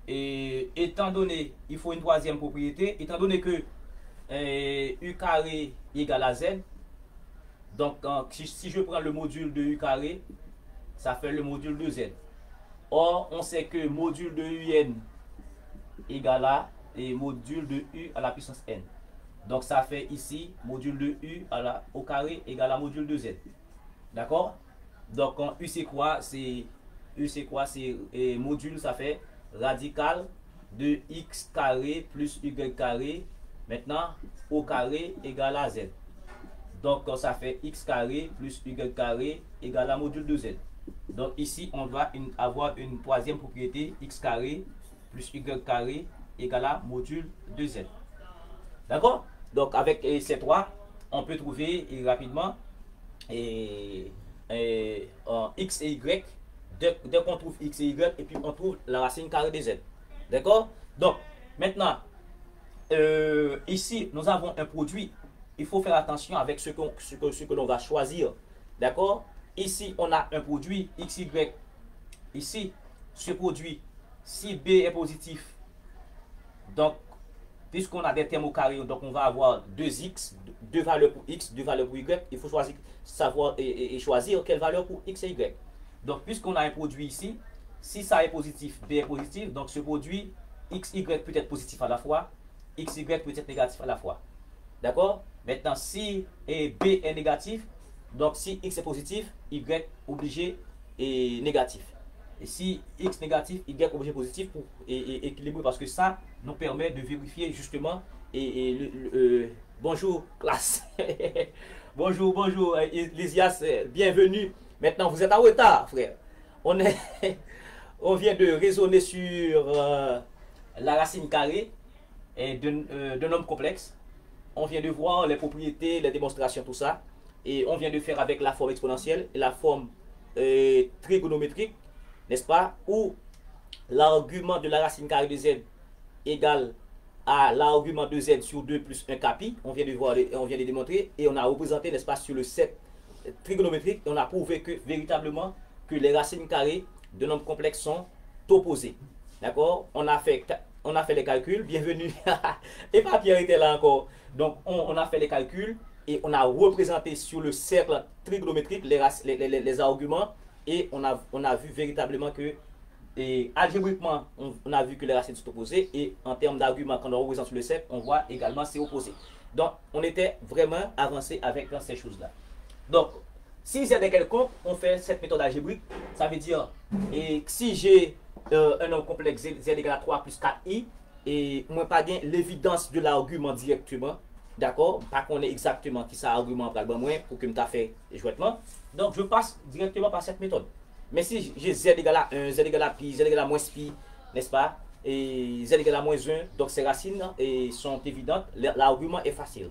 étant donné, il faut une troisième propriété, étant donné que u carré égale à z, donc si je prends le module de u carré, ça fait le module de z. Or, on sait que module de un égale à module de u à la puissance n. Donc ça fait ici module de u au carré égale à module de z. D'accord? Donc u c'est quoi? C'est module, ça fait radical de x carré plus y carré. Maintenant au carré égale à z. Donc ça fait x carré plus y carré égale à module de z. Donc ici on doit avoir une troisième propriété, x carré plus y carré égale à module de z. D'accord? Donc avec ces trois, on peut trouver rapidement x et y. Dès qu'on trouve x et y, et puis on trouve la racine carrée de z. D'accord? Donc maintenant, ici nous avons un produit. Il faut faire attention avec ce que l'on va choisir. D'accord? Ici on a un produit xy. Ici, ce produit, si b est positif, donc puisqu'on a des termes au carré, donc on va avoir 2x, 2 valeurs pour x, 2 valeurs pour y. Il faut savoir choisir quelle valeur pour x et y. Donc puisqu'on a un produit ici, si ça est positif, b est positif, donc ce produit xy peut être positif à la fois, xy peut être négatif à la fois. D'accord? Maintenant, si b est négatif, donc si x est positif, y obligé et négatif. Et si x négatif, y obligé positif pour équilibrer, parce que ça nous permet de vérifier justement. Bonjour classe. bonjour Lysias, bienvenue Maintenant, vous êtes en retard, frère. On, est on vient de raisonner sur la racine carrée d'un nombre complexe. On vient de voir les propriétés, les démonstrations, tout ça. Et on vient de faire avec la forme exponentielle et la forme trigonométrique, n'est-ce pas? Où l'argument de la racine carrée de z égale à l'argument de z sur 2 plus 1 capi. On vient de voir, on vient de démontrer. Et on a représenté, n'est-ce pas, sur le set trigonométrique. Et on a prouvé que, véritablement, que les racines carrées de nombres complexes sont opposées. D'accord? On a fait les calculs. Bienvenue. Et pas Pierre était là encore. Donc, on a fait les calculs et on a représenté sur le cercle trigonométrique les arguments. Et on a vu véritablement que, et algébriquement, on a vu que les racines sont opposées. Et en termes d'arguments, quand on représente sur le cercle, on voit également c'est opposé. Donc, on était vraiment avancé avec ces choses-là. Donc, si z est quelconque, on fait cette méthode algébrique. Ça veut dire, et si j'ai un nombre complexe z égale à 3 plus 4i, et moi pas bien l'évidence de l'argument directement, d'accord, pas qu'on ait exactement qui ça argument pour moi pour que je me fait jouetement. Donc je passe directement par cette méthode. Mais si j'ai z égale à 1, z égale à pi, z égale à moins pi, n'est-ce pas, et z égale à moins 1, donc ces racines sont évidentes, l'argument est facile,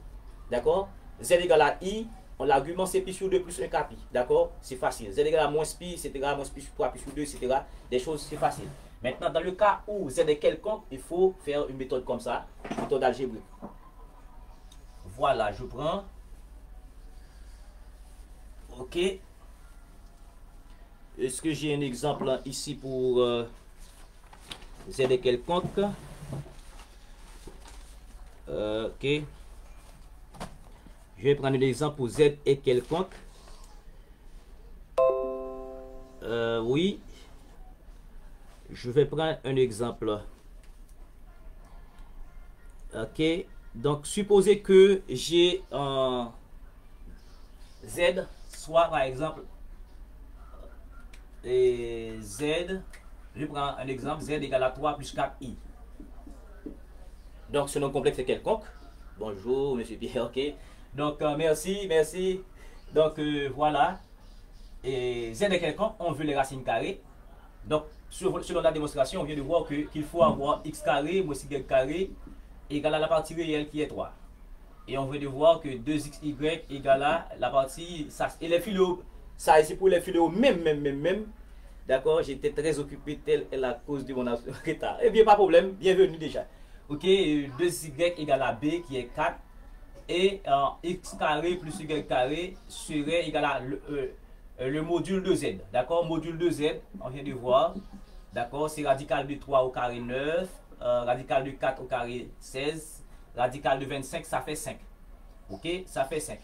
d'accord. Z égale à i, l'argument c'est pi sur 2 plus 1 capi, d'accord, c'est facile. Z égale à moins pi, etc., moins pi sur 3, pi sur 2, etc., des choses c'est facile. Maintenant, dans le cas où z est quelconque, il faut faire une méthode comme ça, méthode algébrique. Voilà, je prends. Ok. Est-ce que j'ai un exemple ici pour z est quelconque? Ok. Je vais prendre l'exemple pour z est quelconque. Oui. Je vais prendre un exemple. Ok. Donc, supposez que j'ai un z, soit par exemple, et z, je prends un exemple, z égale à 3 plus 4i. Donc, ce nom complexe est quelconque. Bonjour, monsieur Pierre, ok. Donc, merci. Donc, voilà. Et z est quelconque, on veut les racines carrées. Donc, selon la démonstration, on vient de voir qu'il faut avoir x carré moins y carré égale à la partie réelle qui est 3. Et on vient de voir que 2xy égale à la partie... Ça, et les philo, ça c'est pour les philo même. D'accord, j'étais très occupé, telle est la cause de mon retard. Eh bien, pas de problème, bienvenue déjà. Ok, 2y égale à b qui est 4. Et x carré plus y carré serait égal à le module de z. D'accord, module de z, on vient de voir. D'accord, c'est radical de 3 au carré 9, radical de 4 au carré 16, radical de 25, ça fait 5. Ok, ça fait 5.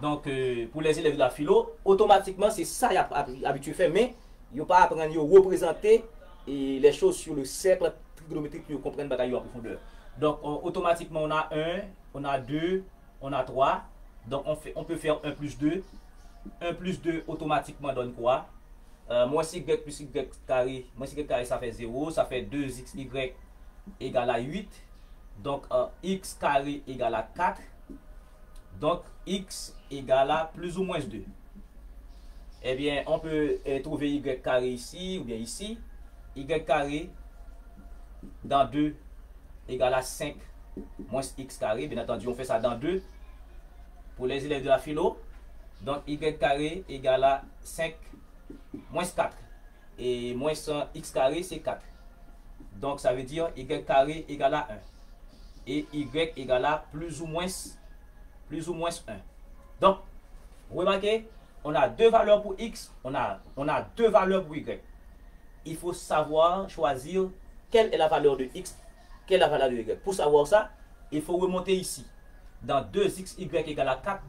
Donc, pour les élèves de la philo, automatiquement, c'est ça qu'il y a habitué faire, mais il n'y a pas à apprendre à représenter les choses sur le cercle trigonométrique pour comprendre bagaille en profondeur. Donc, automatiquement, on a 1, on a 2, on a 3. Donc, on peut faire 1 plus 2. 1 plus 2 automatiquement donne quoi? Moins y plus y carré, moins y carré ça fait 0, ça fait 2xy égale à 8. Donc x carré égale à 4. Donc x égale à plus ou moins 2. Eh bien, on peut trouver y carré ici ou bien ici. Y carré dans 2 égale à 5 moins x carré. Bien entendu, on fait ça dans 2 pour les élèves de la philo. Donc, y carré égale à 5 moins 4. Et moins x carré, c'est 4. Donc, ça veut dire y carré égale à 1. Et y égale à plus ou moins 1. Donc, vous remarquez, on a deux valeurs pour x, on a deux valeurs pour y. Il faut savoir choisir quelle est la valeur de x, quelle est la valeur de y. Pour savoir ça, il faut remonter ici. Dans 2xy égale à 4,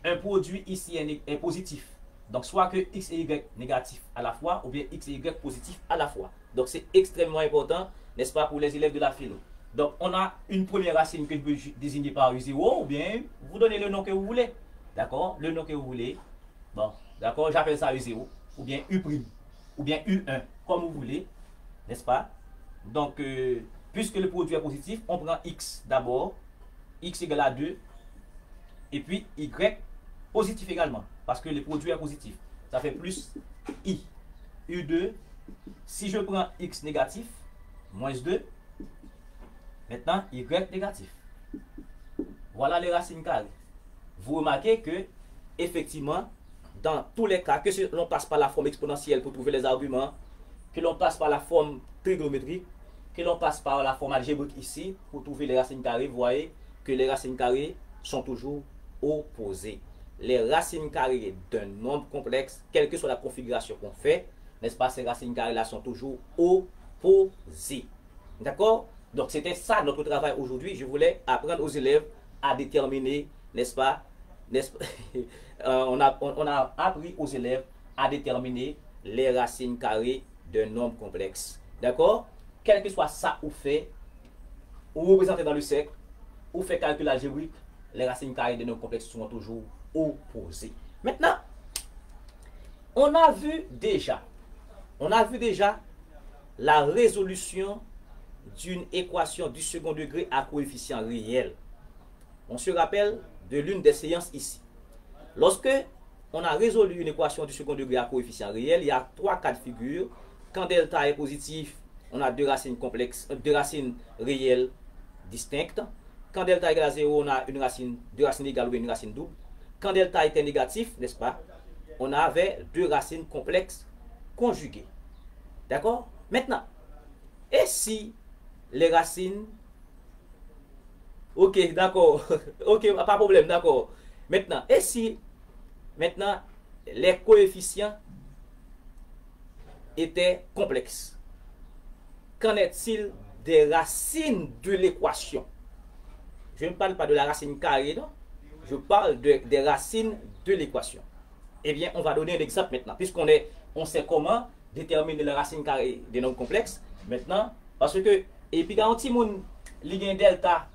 un produit ici est positif. Donc, soit que x et y négatif à la fois, ou bien x et y positif à la fois. Donc, c'est extrêmement important, n'est-ce pas, pour les élèves de la philo. Donc, on a une première racine que je peux désigner par U0, ou bien vous donnez le nom que vous voulez. D'accord? Le nom que vous voulez. Bon, d'accord, j'appelle ça U0, ou bien U', ou bien U1, comme vous voulez, n'est-ce pas? Donc, puisque le produit est positif, on prend x d'abord, x égale à 2, et puis y positif également, parce que le produit est positif. ça fait plus I. U2, si je prends X négatif, moins 2, maintenant Y négatif. Voilà les racines carrées. Vous remarquez que, effectivement, dans tous les cas, que l'on passe par la forme exponentielle pour trouver les arguments, que l'on passe par la forme trigonométrique, que l'on passe par la forme algébrique ici, pour trouver les racines carrées, vous voyez que les racines carrées sont toujours opposées. Les racines carrées d'un nombre complexe, quelle que soit la configuration qu'on fait, n'est-ce pas, ces racines carrées-là sont toujours opposées. D'accord? Donc, c'était ça notre travail aujourd'hui. Je voulais apprendre aux élèves à déterminer, n'est-ce pas, on a appris aux élèves à déterminer les racines carrées d'un nombre complexe. D'accord? Quel que soit ça ou fait, ou représenté dans le cercle, ou fait calcul algébrique, les racines carrées d'un nombre complexe sont toujours opposées. Maintenant, on a vu déjà la résolution d'une équation du second degré à coefficient réel. On se rappelle de l'une des séances ici. Lorsque on a résolu une équation du second degré à coefficient réel, il y a 3 cas de figure. Quand delta est positif, on a deux racines complexes, deux racines réelles distinctes. Quand delta égale à 0, on a deux racines égales ou une racine double. Quand delta était négatif, n'est-ce pas, on avait deux racines complexes conjuguées. D'accord? Maintenant, et si les racines... Ok, d'accord. Ok, pas de problème, d'accord. Maintenant, et si maintenant les coefficients étaient complexes? Qu'en est-il des racines de l'équation? Je ne parle pas de la racine carrée, non? Je parle des racines de l'équation. Eh bien, on va donner un exemple maintenant, puisqu'on sait comment déterminer la racine carrée des nombres complexes. Maintenant, parce que, et puis quand on dit delta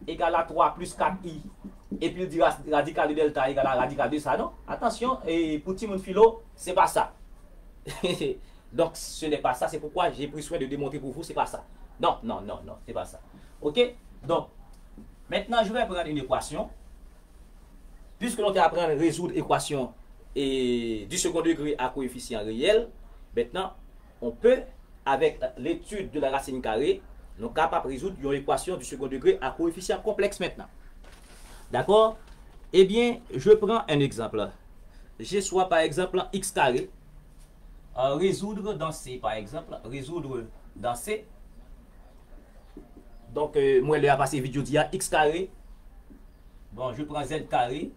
égale à 3 plus 4i, et puis il dit radical de delta égale à radical de ça, non? Attention, et pour Timon Philo, c'est pas ça. Donc, ce n'est pas ça, c'est pourquoi j'ai pris soin de démontrer pour vous, c'est pas ça. Non, non, non, non, c'est pas ça. Ok? Donc, maintenant, je vais prendre une équation. Puisque l'on va apprendre à résoudre l'équation du second degré à coefficient réel, maintenant, on peut, avec l'étude de la racine carrée, nous sommes capables de résoudre une équation du second degré à coefficient complexe maintenant. D'accord? Eh bien, je prends un exemple. Je soit par exemple x carré. Résoudre dans C, par exemple. Résoudre dans C. Donc, moi, je vais passer vidéo d'IA x carré. Bon, je prends z carré.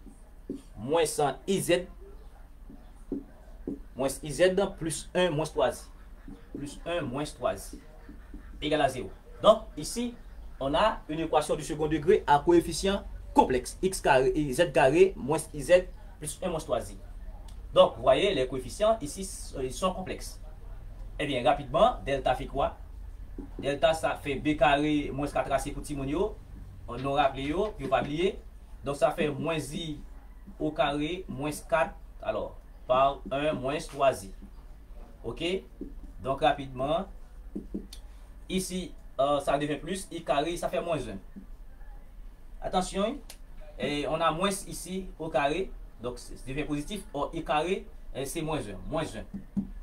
Moins 100 iz. Moins iz plus 1 moins 3i. Plus 1 moins 3i. Égal à 0. Donc, ici, on a une équation du second degré à coefficient complexe. X carré et z carré moins iz plus 1 moins 3i. Donc, vous voyez, les coefficients ici ils sont complexes. Eh bien, rapidement, delta fait quoi? Delta, ça fait b carré moins 4ac pour Timonio. On a rappelé, puis on va oublier. Donc, ça fait moins i au carré moins 4, alors, par 1 moins 3i. Ok? Donc, rapidement, ici, ça devient plus, i carré, ça fait moins 1. Attention, et on a moins ici au carré, donc ça devient positif. Or, i carré, c'est moins 1. Moins 1.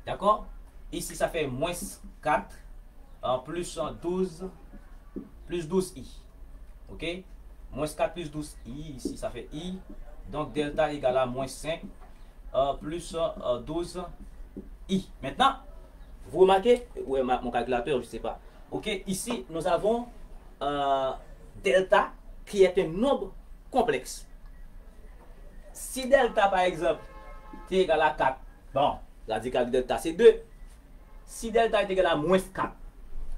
D'accord? Ici, ça fait moins 4, plus 12, plus 12i. Ok? Moins 4 plus 12i, ici, ça fait i. Donc, delta égale à moins 5, plus 12i. Maintenant, vous remarquez, ouais, mon calculateur, je ne sais pas. Ok, ici, nous avons delta qui est un nombre complexe. Si delta, par exemple, est égal à 4, bon, radical de delta, c'est 2. Si delta est égal à moins 4,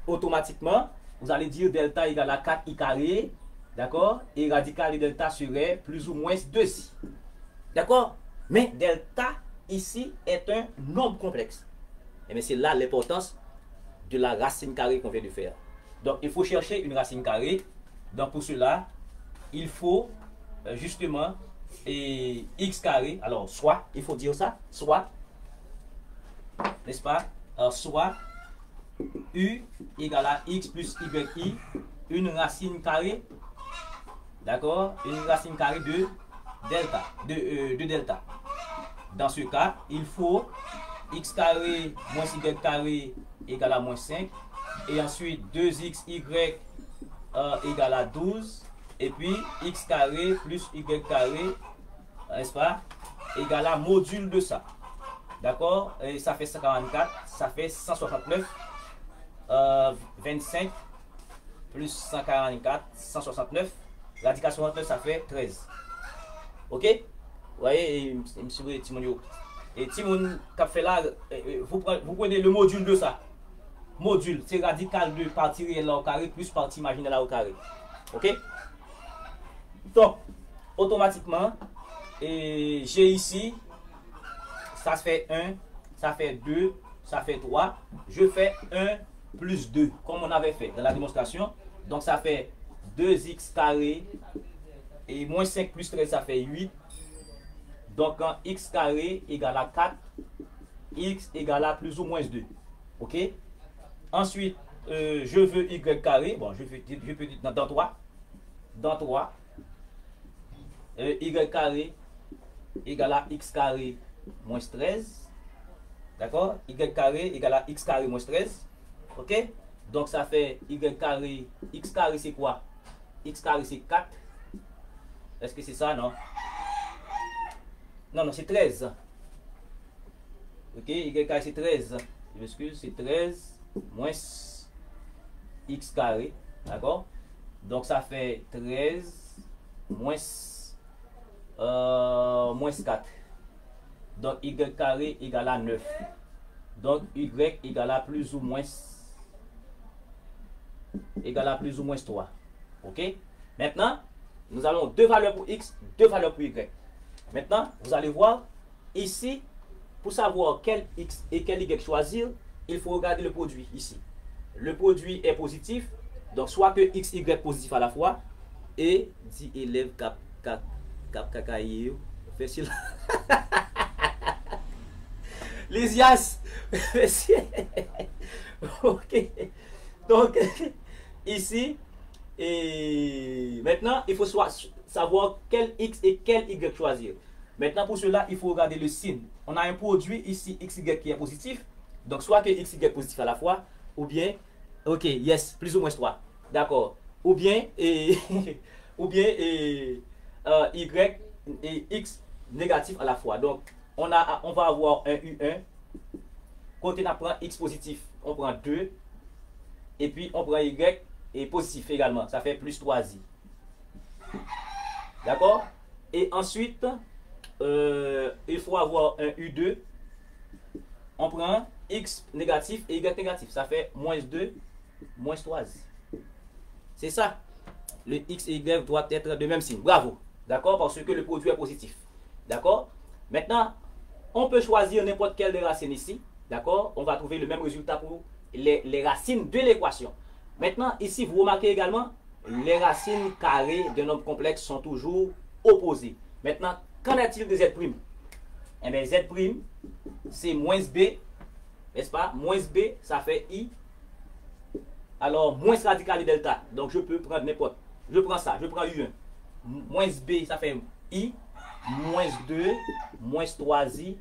automatiquement, vous allez dire delta égale à 4i carré, d'accord? Et radical de delta serait plus ou moins 2i. D'accord? Mais delta, ici, est un nombre complexe. Et c'est là l'importance de la racine carrée qu'on vient de faire. Donc, il faut chercher une racine carrée. Donc, pour cela, il faut justement x carré. Alors, soit, il faut dire ça, soit, n'est-ce pas? Soit u égale à x plus yi, une racine carrée, d'accord? Une racine carrée de delta, de delta. dans ce cas, il faut x carré moins y carré égale à moins 5. Et ensuite 2xy égale à 12. Et puis x carré plus y carré, n'est-ce pas, égale à module de ça. D'accord? Et ça fait 144, ça fait 169. 25 plus 144, 169. Radical 69, ça fait 13. Ok? Vous voyez, monsieur Timon. Et Timon, qui fait là, vous prenez le module de ça. Module, c'est radical de partie réelle là au carré plus partie imaginaire là au carré. Ok? Donc, automatiquement, j'ai ici, ça fait 1, ça fait 2, ça fait 3. Je fais 1 plus 2, comme on avait fait dans la démonstration. Donc, ça fait 2x carré et moins 5 plus 13, ça fait 8. Donc, x carré égale à 4, x égale à plus ou moins 2. Ok? Ensuite, je veux y carré. Bon, je peux dire dans 3. Dans 3, y carré égale à x carré moins 13. D'accord? Y carré égale à x carré moins 13. Ok? Donc, ça fait y carré. X carré, c'est quoi? X carré, c'est 4. Est-ce que c'est ça, non? Non, non, c'est 13. Ok? Y carré, c'est 13. Je m'excuse, c'est 13 moins x carré. D'accord? Donc, ça fait 13 moins 4. Donc, y carré égale à 9. Donc, y égale à plus ou moins 3. Ok? Maintenant, nous allons deux valeurs pour x, deux valeurs pour y. Maintenant, vous allez voir, ici, pour savoir quel x et quel y choisir, il faut regarder le produit ici. Le produit est positif, donc soit que x, y positif à la fois, et dit élève cap facile. Lysias, ok. Donc, ici, et maintenant, il faut savoir quel x et quel y choisir. Maintenant, pour cela, il faut regarder le signe. On a un produit ici, x, y qui est positif. Donc, soit que x, y est positif à la fois, ou bien, ok, yes, plus ou moins 3. D'accord. Ou bien, ou bien, y et x négatif à la fois. Donc, on va avoir un U1. Quand on prend x positif, on prend 2. Et puis, on prend y et positif également. Ça fait plus 3i. D'accord? Et ensuite, il faut avoir un U2. On prend x négatif et y négatif. Ça fait moins 2, moins 3i. C'est ça. Le x et y doivent être de même signe. Bravo. D'accord? Parce que le produit est positif. D'accord? Maintenant, on peut choisir n'importe quelle des racines ici. D'accord? On va trouver le même résultat pour les racines de l'équation. Maintenant, ici, vous remarquez également, les racines carrées d'un nombre complexe sont toujours opposées. Maintenant, qu'en est-il de z'? Eh bien, z', c'est moins b, n'est-ce pas? Moins b, ça fait i. Alors, moins radical de delta. Donc, je peux prendre n'importe. Je prends ça, je prends u1. Moins b, ça fait i. Moins 2, moins 3i.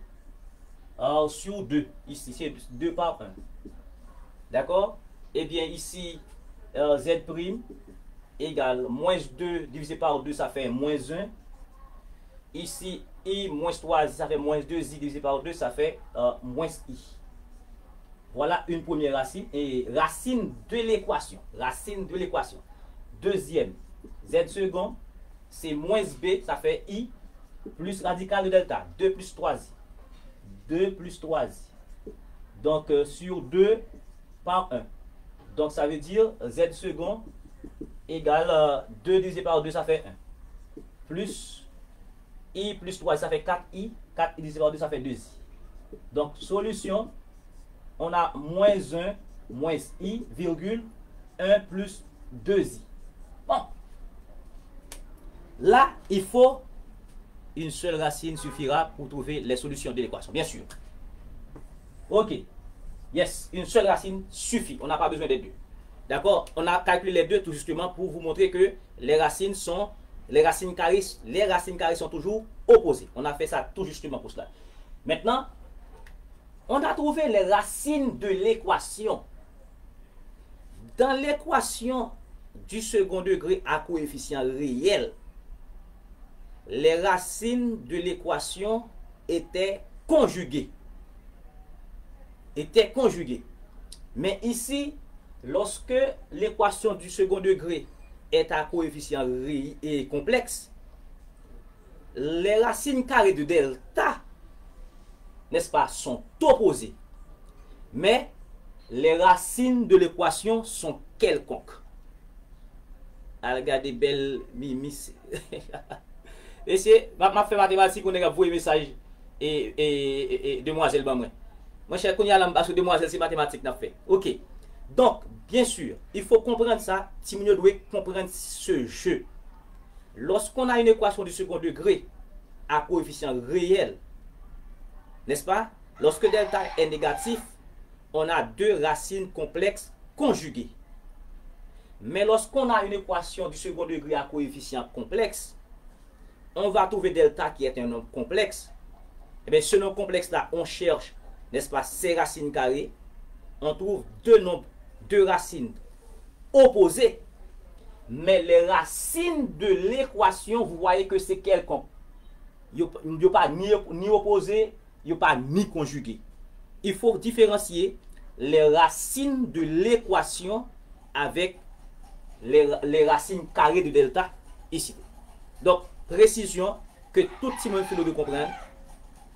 Sur 2. Ici, c'est 2 par 1. D'accord? Eh bien, ici, z' égale moins 2 divisé par 2, ça fait moins 1. Ici, i moins 3i, ça fait moins 2i divisé par 2, ça fait moins i. Voilà une première racine. Et racine de l'équation. Racine de l'équation. Deuxième, z second, c'est moins b, ça fait i, plus radical de delta. 2 plus 3i. 2 plus 3i. Donc, sur 2 par 1. Donc, ça veut dire z second égale 2 divisé par 2, ça fait 1. Plus i plus 3, ça fait 4i. 4i divisé par 2, ça fait 2i. Donc, solution, on a moins 1, moins i, virgule, 1 plus 2i. Bon. Là, il faut une seule racine suffira pour trouver les solutions de l'équation, bien sûr. Ok. Yes, une seule racine suffit. On n'a pas besoin des deux. D'accord? On a calculé les deux tout justement pour vous montrer que les racines carrées sont toujours opposées. On a fait ça tout justement pour cela. Maintenant, on a trouvé les racines de l'équation. Dans l'équation du second degré à coefficient réel, les racines de l'équation étaient conjuguées. Mais ici, lorsque l'équation du second degré est à coefficient complexe, les racines carrées de delta, n'est-ce pas, sont opposées. Mais les racines de l'équation sont quelconques. Regardez, belle Mimi. Et c'est, ma fait mathématique, on a envoyé un message et demoiselle, moi. Mon cher, qu'on y a l'ambassade demoiselle, c'est mathématique n'a fait. Ok. Donc, bien sûr, il faut comprendre ça. Si vous devez comprendre ce jeu. Lorsqu'on a une équation du second degré à coefficient réel, n'est-ce pas? Lorsque delta est négatif, on a deux racines complexes conjuguées. Mais lorsqu'on a une équation du second degré à coefficient complexe, on va trouver delta qui est un nombre complexe. Et bien, ce nombre complexe-là, on cherche, n'est-ce pas, ses racines carrées. On trouve deux racines opposées. Mais les racines de l'équation, vous voyez que c'est quelconque. Il n'y a pas ni opposé, il n'y a pas ni conjugué. Il faut différencier les racines de l'équation avec les racines carrées de delta ici. Donc, précision que tout le monde peut comprendre.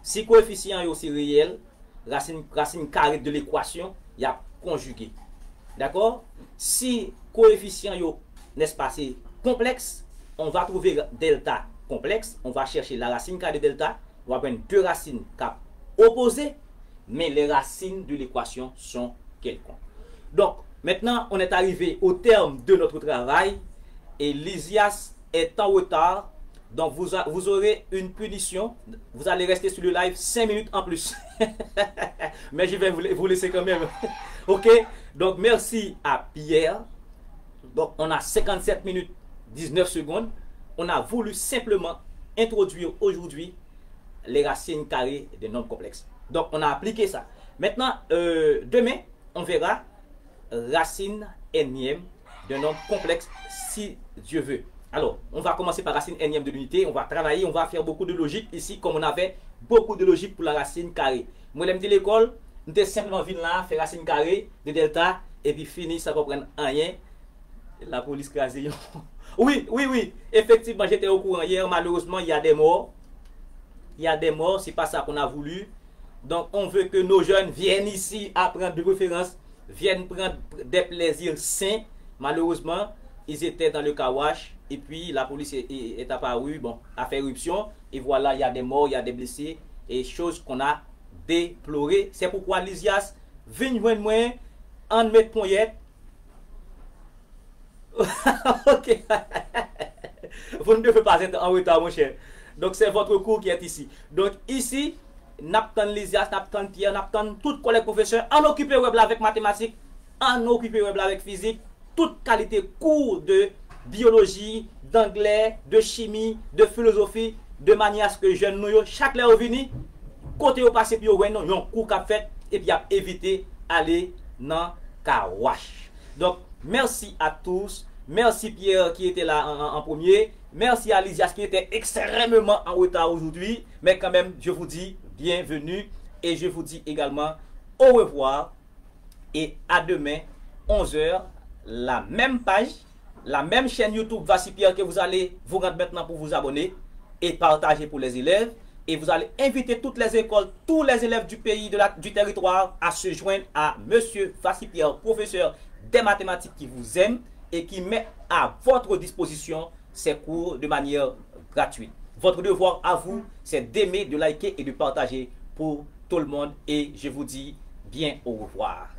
Si le coefficient est aussi réel, racine carrée de l'équation, il y a conjugué. D'accord? Si le coefficient est, n'est-ce pas, c'est complexe, on va trouver delta complexe. On va chercher la racine carrée de delta. On va prendre deux racines opposées, mais les racines de l'équation sont quelconques. Donc, maintenant, on est arrivé au terme de notre travail et Lysias est en retard. Donc, vous aurez une punition. Vous allez rester sur le live 5 minutes en plus. Mais je vais vous laisser quand même. Ok? Donc, merci à Pierre. Donc, on a 57 minutes 19 secondes. On a voulu simplement introduire aujourd'hui les racines carrées des nombres complexes. Donc, on a appliqué ça. Maintenant, demain, on verra racine énième d'un nombre complexe, si Dieu veut. Alors, on va commencer par racine énième de l'unité. On va travailler, on va faire beaucoup de logique ici, comme on avait beaucoup de logique pour la racine carrée. Moi, j'aime l'école, nous sommes simplement venus là, faire racine carrée de delta, et puis fini, ça ne comprend rien. La police crasée. Oui, effectivement, j'étais au courant hier. Malheureusement, il y a des morts. C'est pas ça qu'on a voulu. Donc, on veut que nos jeunes viennent ici apprendre de référence, viennent prendre des plaisirs sains. Malheureusement, ils étaient dans le kawash. Et puis, la police est apparue, bon, a fait éruption. Et voilà, il y a des morts, il y a des blessés. Et choses qu'on a déplorées. C'est pourquoi Lysias, viens joindre moi, en mettre poignette. Ok. Vous ne devez pas être en retard, mon cher. Donc, c'est votre cours qui est ici. Donc, ici, Naptan Lysias, Naptan Pierre, Naptan tous collègues professeurs, en occupé web avec mathématiques, en occupé web avec physique, toute qualité cours de biologie, d'anglais, de chimie, de philosophie, de manière à ce que jeunes nous, chaque l'heure venu, côté au passé, puis au un cours qu'a fait, et puis à éviter aller dans Kawash. Donc, merci à tous. Merci Pierre qui était là en premier. Merci à Lysias qui était extrêmement en retard aujourd'hui. Mais quand même, je vous dis bienvenue. Et je vous dis également au revoir. Et à demain, 11 h, la même page, la même chaîne YouTube Voici Pierre que vous allez vous rendre maintenant pour vous abonner et partager pour les élèves. Et vous allez inviter toutes les écoles, tous les élèves du pays, du territoire à se joindre à Monsieur Voici Pierre, professeur des mathématiques qui vous aime et qui met à votre disposition ces cours de manière gratuite. Votre devoir à vous, c'est d'aimer, de liker et de partager pour tout le monde. Et je vous dis bien au revoir.